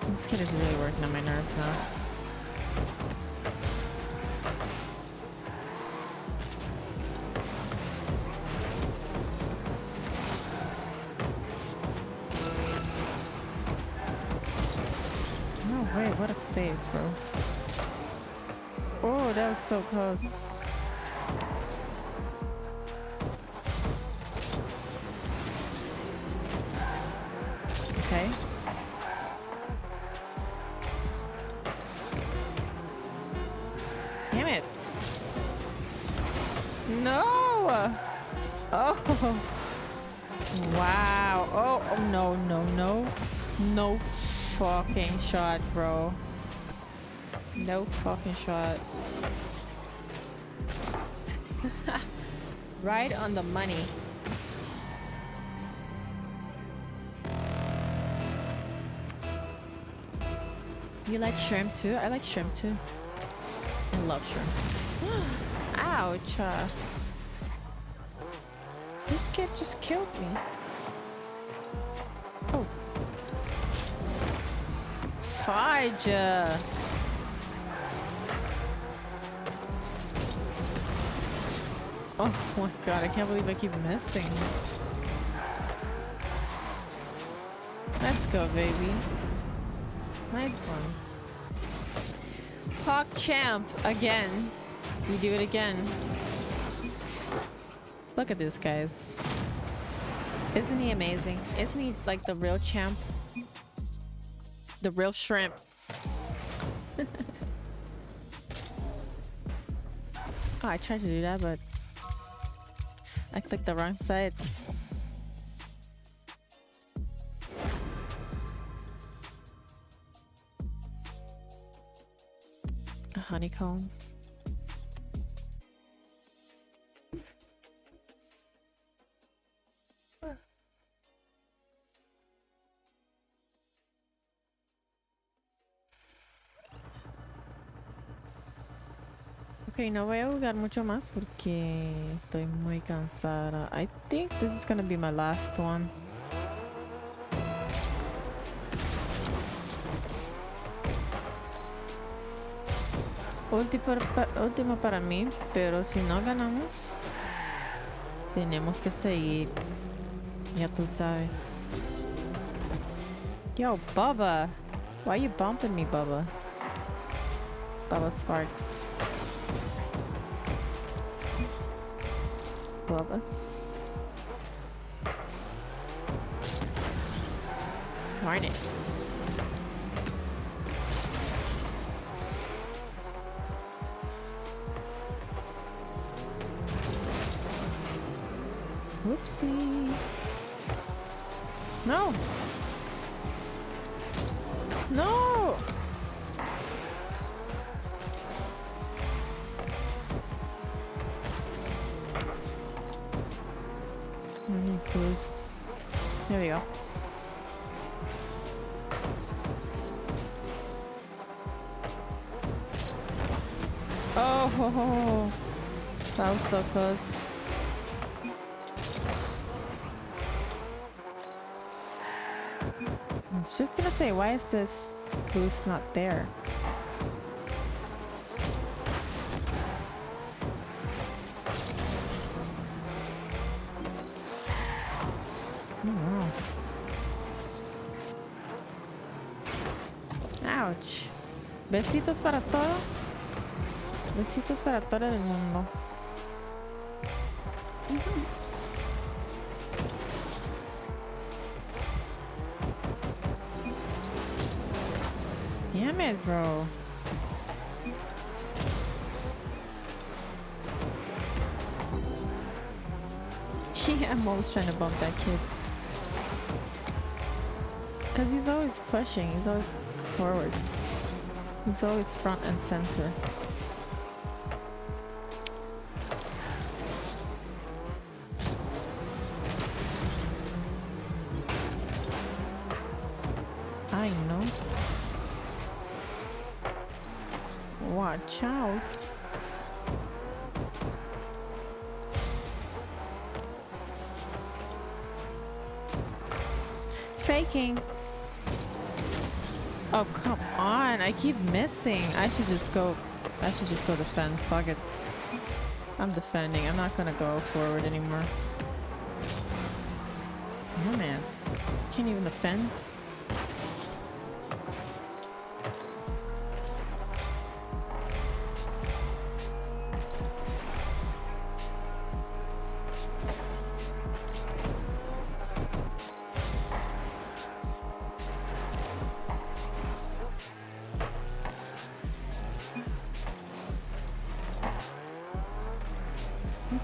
This kid is really working on my nerves now. No way, what a save, bro. Oh, that was so close. Okay. Damn it. No! Oh! Wow. Oh, no, no, no. No fucking shot, bro. No fucking shot. Right on the money. You like shrimp too? I like shrimp too. I love shrimp. Ouch. This kid just killed me. Oh. Fudge. Oh my god, I can't believe I keep missing. Let's go, baby. Nice one. Hawk champ again. We do it again. Look at this, guys. Isn't he amazing? Isn't he like the real champ? The real shrimp. Oh, I tried to do that, but I clicked the wrong side. A honeycomb. Ok, no voy a jugar mucho más porque estoy muy cansada. I think this is gonna be my last one. Última para mí, pero si no ganamos, tenemos que seguir. Ya tú sabes. Yo, Bubba! Why you bumping me, Bubba? Bubba Sparks. Bubba. Darn it. Whoopsie. No. No. Boosts. There we go. Oh, ho, ho. That was so close. I was just gonna say, why is this boost not there? Ouch. Besitos para todo. Besitos para todo el mundo. Damn it, bro. I'm always trying to bump that kid. Because he's always pushing. He's always forward. He's always front and center. I know. Watch out. Faking. Oh, come on. I keep missing. I should just go defend. Fuck it. I'm defending. I'm not gonna go forward anymore. No, man. Can't even defend.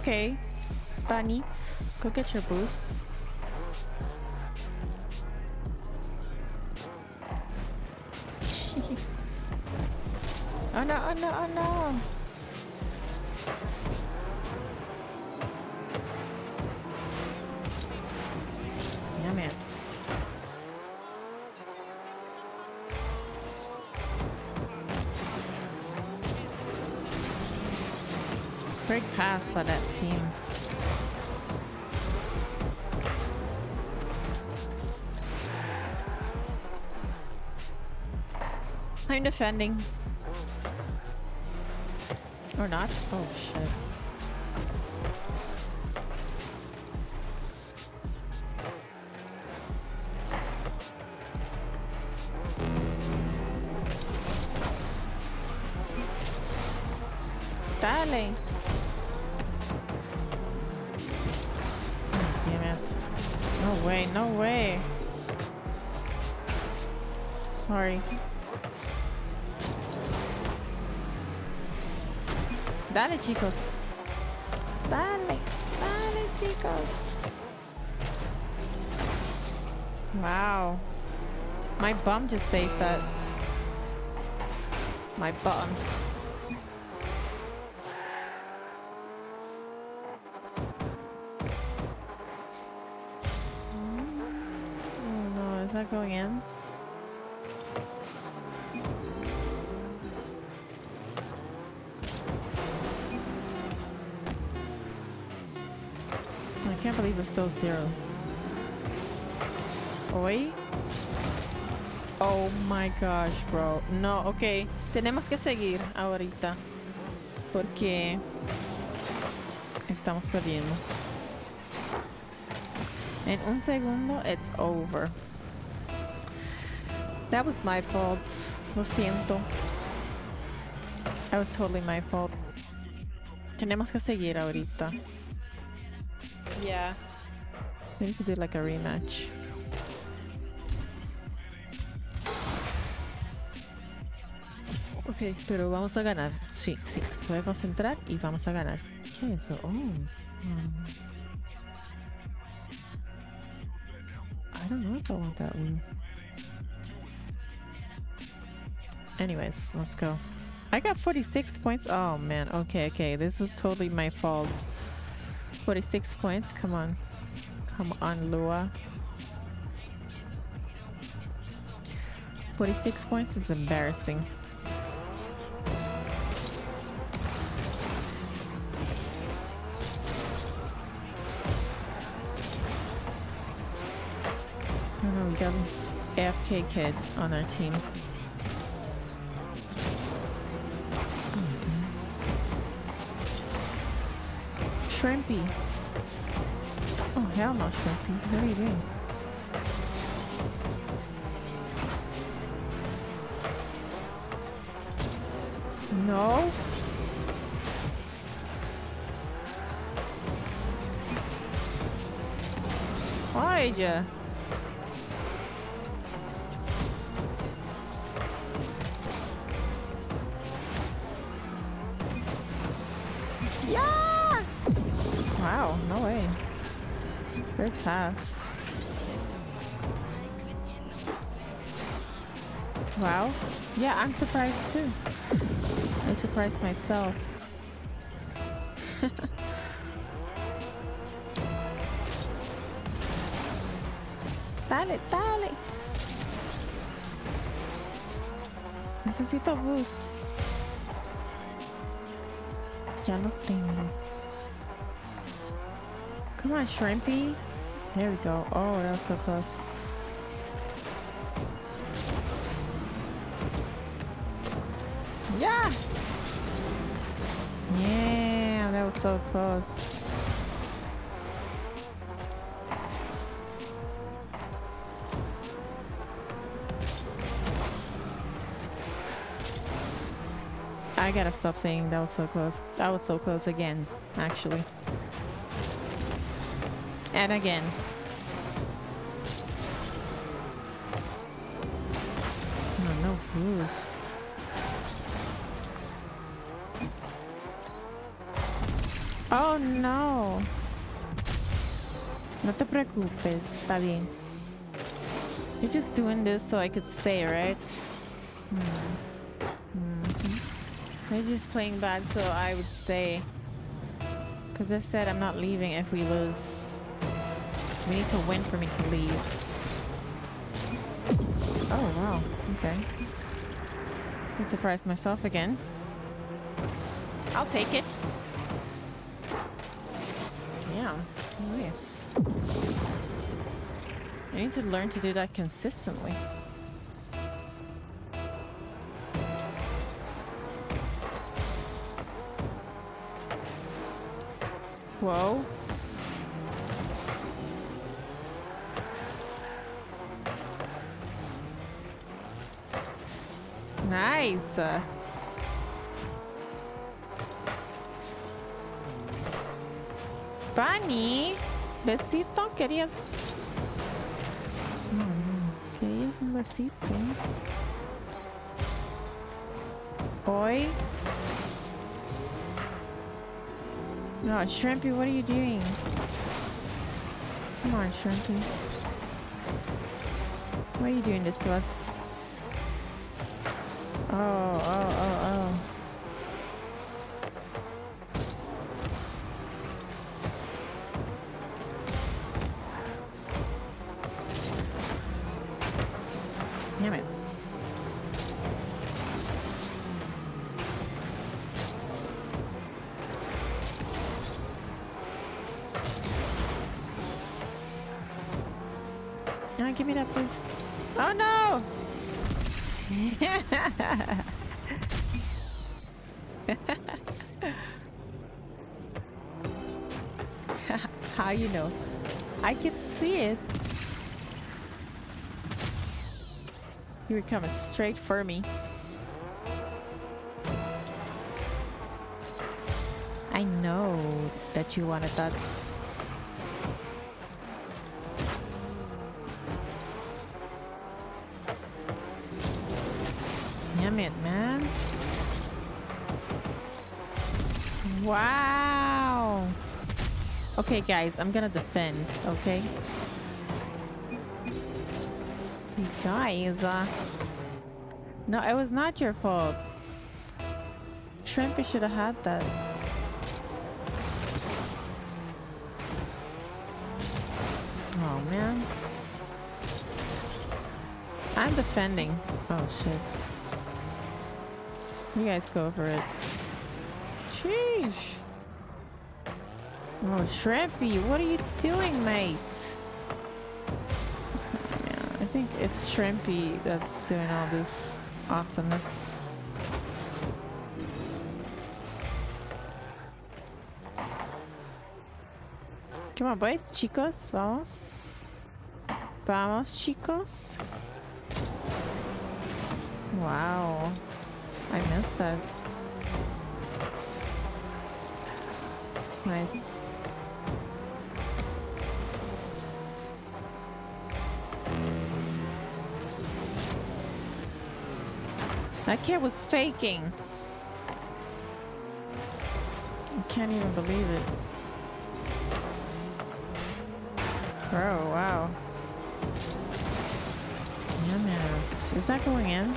Okay, Bunny, go get your boosts. Oh no, oh no, oh no! Damn it. Great pass by that team. I'm defending. Or not? Oh shit. Dale. Damn it. No way, no way. Sorry. Dale, chicos. Dale. Dale, chicos. Wow. My bum just saved that. My bum. Oh no, is that going in? I can't believe it's still 0. Oi? Oh my gosh, bro. No, ok. Tenemos que seguir ahorita. Porque estamos perdiendo. En un segundo, it's over. That was my fault. Lo siento. That was totally my fault. Tenemos que seguir ahorita. Yeah. We need to do like a rematch. Ok, pero vamos a ganar. Sí, sí. Podemos entrar y vamos a ganar. ¿Qué es eso? Oh. I don't know if I want that one. Anyways, let's go. I got 46 points. Oh man. Okay, okay. This was totally my fault. 46 points. Come on. Come on, Lua. 46 points is embarrassing. Oh no, we got this AFK kid on our team. Shrimpy. Oh hell no, Shrimpy. What are you doing? No. Why ya? Yeah! Wow, no way. Great pass. Wow. Yeah, I'm surprised too. I surprised myself. Dale, dale. Necesito boost. Ya lo tengo. Come on, Shrimpy. There we go. Oh, that was so close. Yeah! Yeah, that was so close. I gotta stop saying that was so close. That was so close again, actually. And again. Oh, no boost. Oh no. No te preocupes, está bien. You're just doing this so I could stay, right? They're just playing bad so I would stay. Because I said I'm not leaving if we lose. We need to win for me to leave. Oh wow, okay. I surprised myself again. I'll take it. Yeah, nice. I need to learn to do that consistently. Whoa. Nice. Bunny, besito, quería. No, querías un besito. Boy. No, Shrimpy, what are you doing? Come on, Shrimpy. Why are you doing this to us? Oh. Damn it. No, give me that boost. Oh no! How you know? I can see it. You were coming straight for me. I know that you wanted that. Damn it, man. Wow. Okay, guys, I'm gonna defend, okay? You guys, no, it was not your fault. Shrimpy should have had that. Oh, man. I'm defending. Oh, shit. You guys go for it. Sheesh. Oh, Shrimpy, what are you doing, mate? Yeah, I think it's Shrimpy that's doing all this awesomeness. Come on, boys, chicos, vamos. Vamos, chicos. Wow. I missed that. Nice. That kid was faking. I can't even believe it. Bro, wow. Damn it. Is that going in?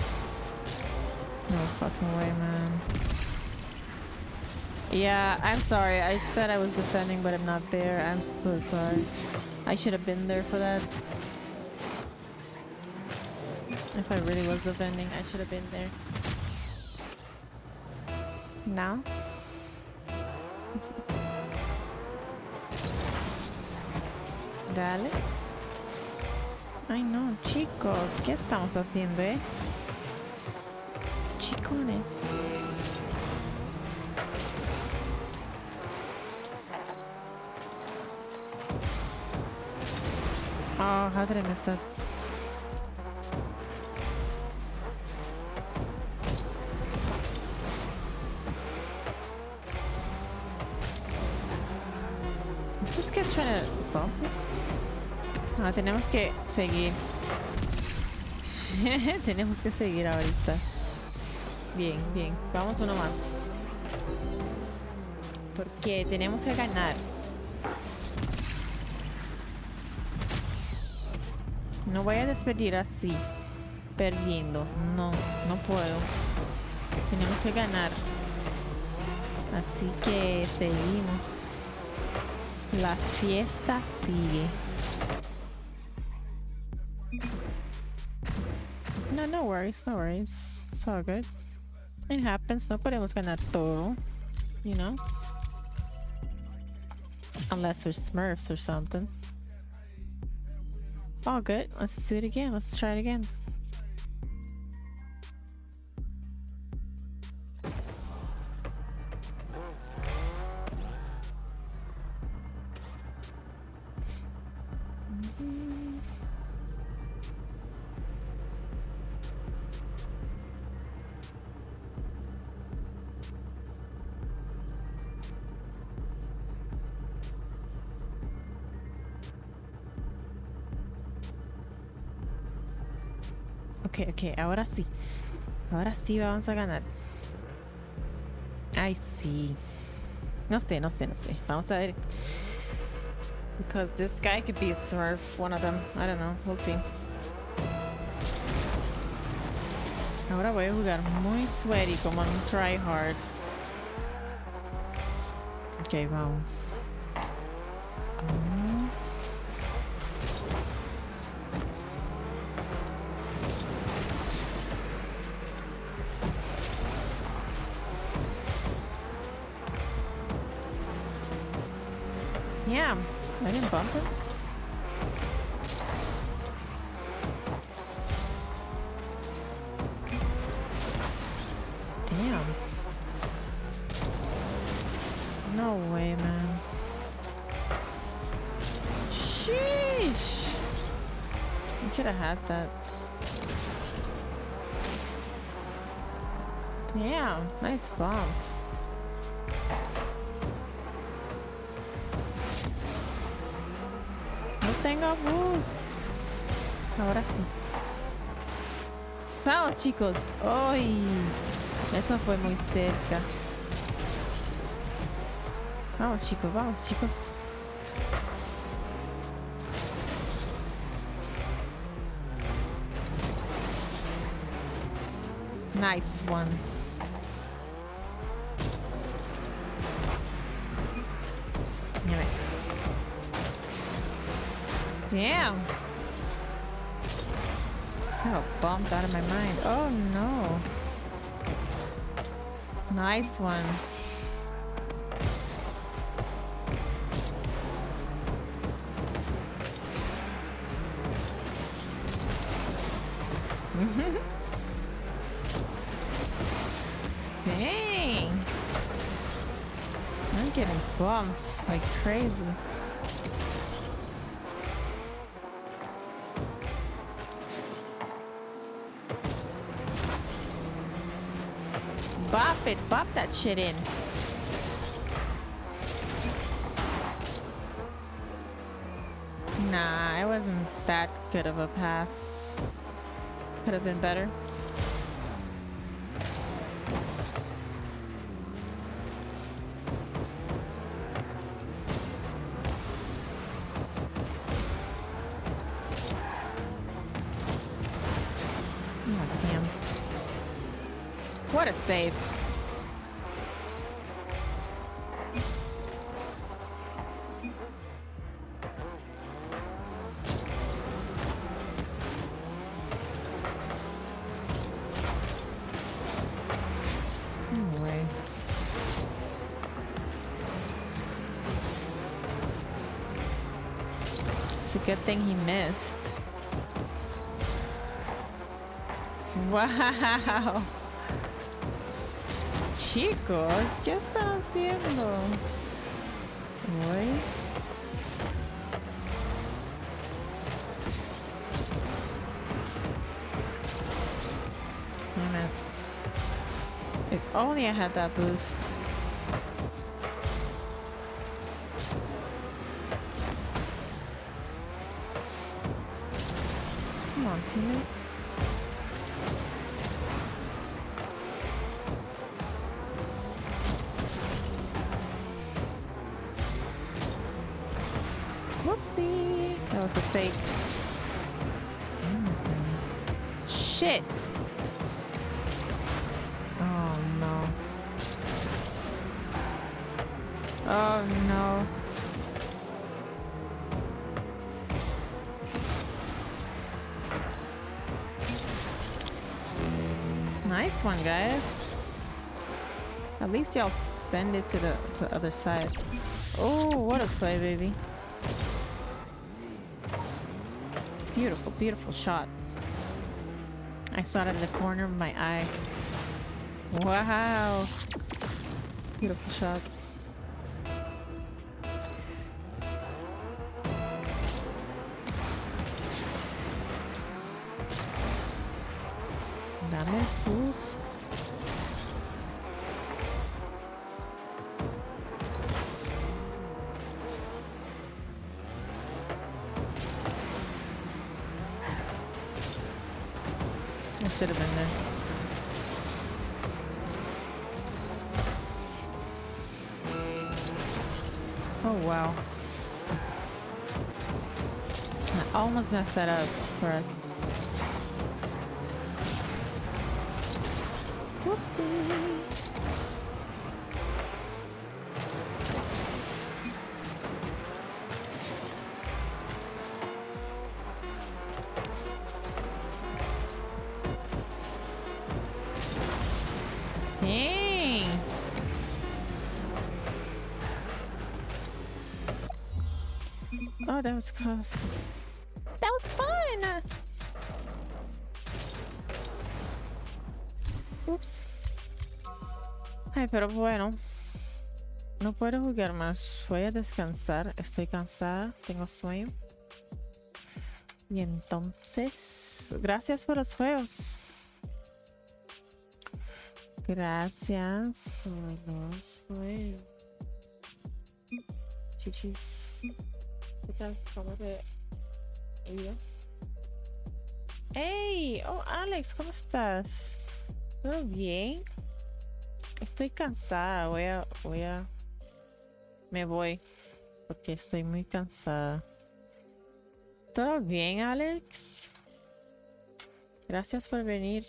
No fucking way, man. Yeah, I'm sorry. I said I was defending, but I'm not there. I'm so sorry. I should have been there for that. If I really was defending, I should have been there. Now? Dale. Ay no, chicos, ¿qué estamos haciendo, Chicones. Oh, how did I miss that? Is this kid trying to bump me? No, tenemos que seguir. Tenemos que seguir ahorita. Bien, bien. Vamos uno más. Porque tenemos que ganar. No voy a despedir así. Perdiendo. No, no puedo. Tenemos que ganar. Así que seguimos. La fiesta sigue. No, no worries, no worries. It's all good. It happens. No podemos ganar todo. You know? Unless we're Smurfs or something. All good. Let's do it again. Let's try it again. Ok, ok, ahora sí. Ahora sí vamos a ganar. Ay, sí. No sé, no sé, no sé. Vamos a ver. Because this guy could be a Smurf, one of them. I don't know. We'll see. Ahora voy a jugar muy sweaty, como un try hard. Ok, vamos. Yeah, I didn't bump it. Damn. No way, man. Sheesh. You could have had that. Damn, nice bomb. No tengo boost. Ahora sí. Vamos, chicos. ¡Ay! Eso fue muy cerca. Vamos, chicos, vamos, chicos. Nice one. Damn. I got bombed out of my mind. Oh no. Nice one. Dang. I'm getting bumped like crazy. Bop it, bop that shit in. Nah, it wasn't that good of a pass. Could have been better. Oh, damn. What a save. No way. It's a good thing he missed. Wow. Chicos, ¿qué están haciendo? Uy. Damn it. If only I had that boost. Come on, teammate. Whoopsie! That was a fake. Shit! Oh no. Oh no. Nice one, guys. At least y'all send it to the other side. Oh, what a play, baby. Beautiful, beautiful shot. I saw it in the corner of my eye. Wow. Beautiful shot. Dame boost. should have been there. Oh wow. I almost messed that up for us. Whoopsie. Dang. Oh, that was close. That was fun. Ups. Ay, pero bueno. No puedo jugar más. Voy a descansar. Estoy cansada. Tengo sueño. Y entonces, gracias por los juegos. Gracias por los juegos. Chichis. ¿Qué tal? ¿Cómo te ha ido? ¡Hey! Oh, Alex, ¿cómo estás? ¿Todo bien? Estoy cansada. Me voy. Porque estoy muy cansada. ¿Todo bien, Alex? Gracias por venir.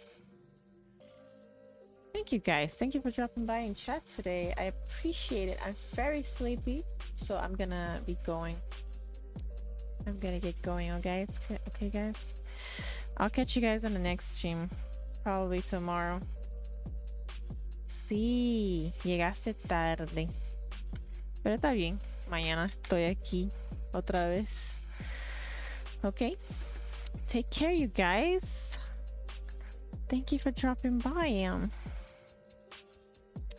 Thank you guys. Thank you for dropping by in chat today. I appreciate it. I'm very sleepy, so I'm gonna be going. I'm gonna get going, okay? Okay, guys? I'll catch you guys on the next stream. Probably tomorrow. Sí, llegaste tarde. Pero está bien. Mañana estoy aquí otra vez. Okay? Take care, you guys. Thank you for dropping by.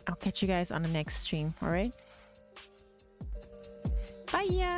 I'll catch you guys on the next stream, alright? Bye!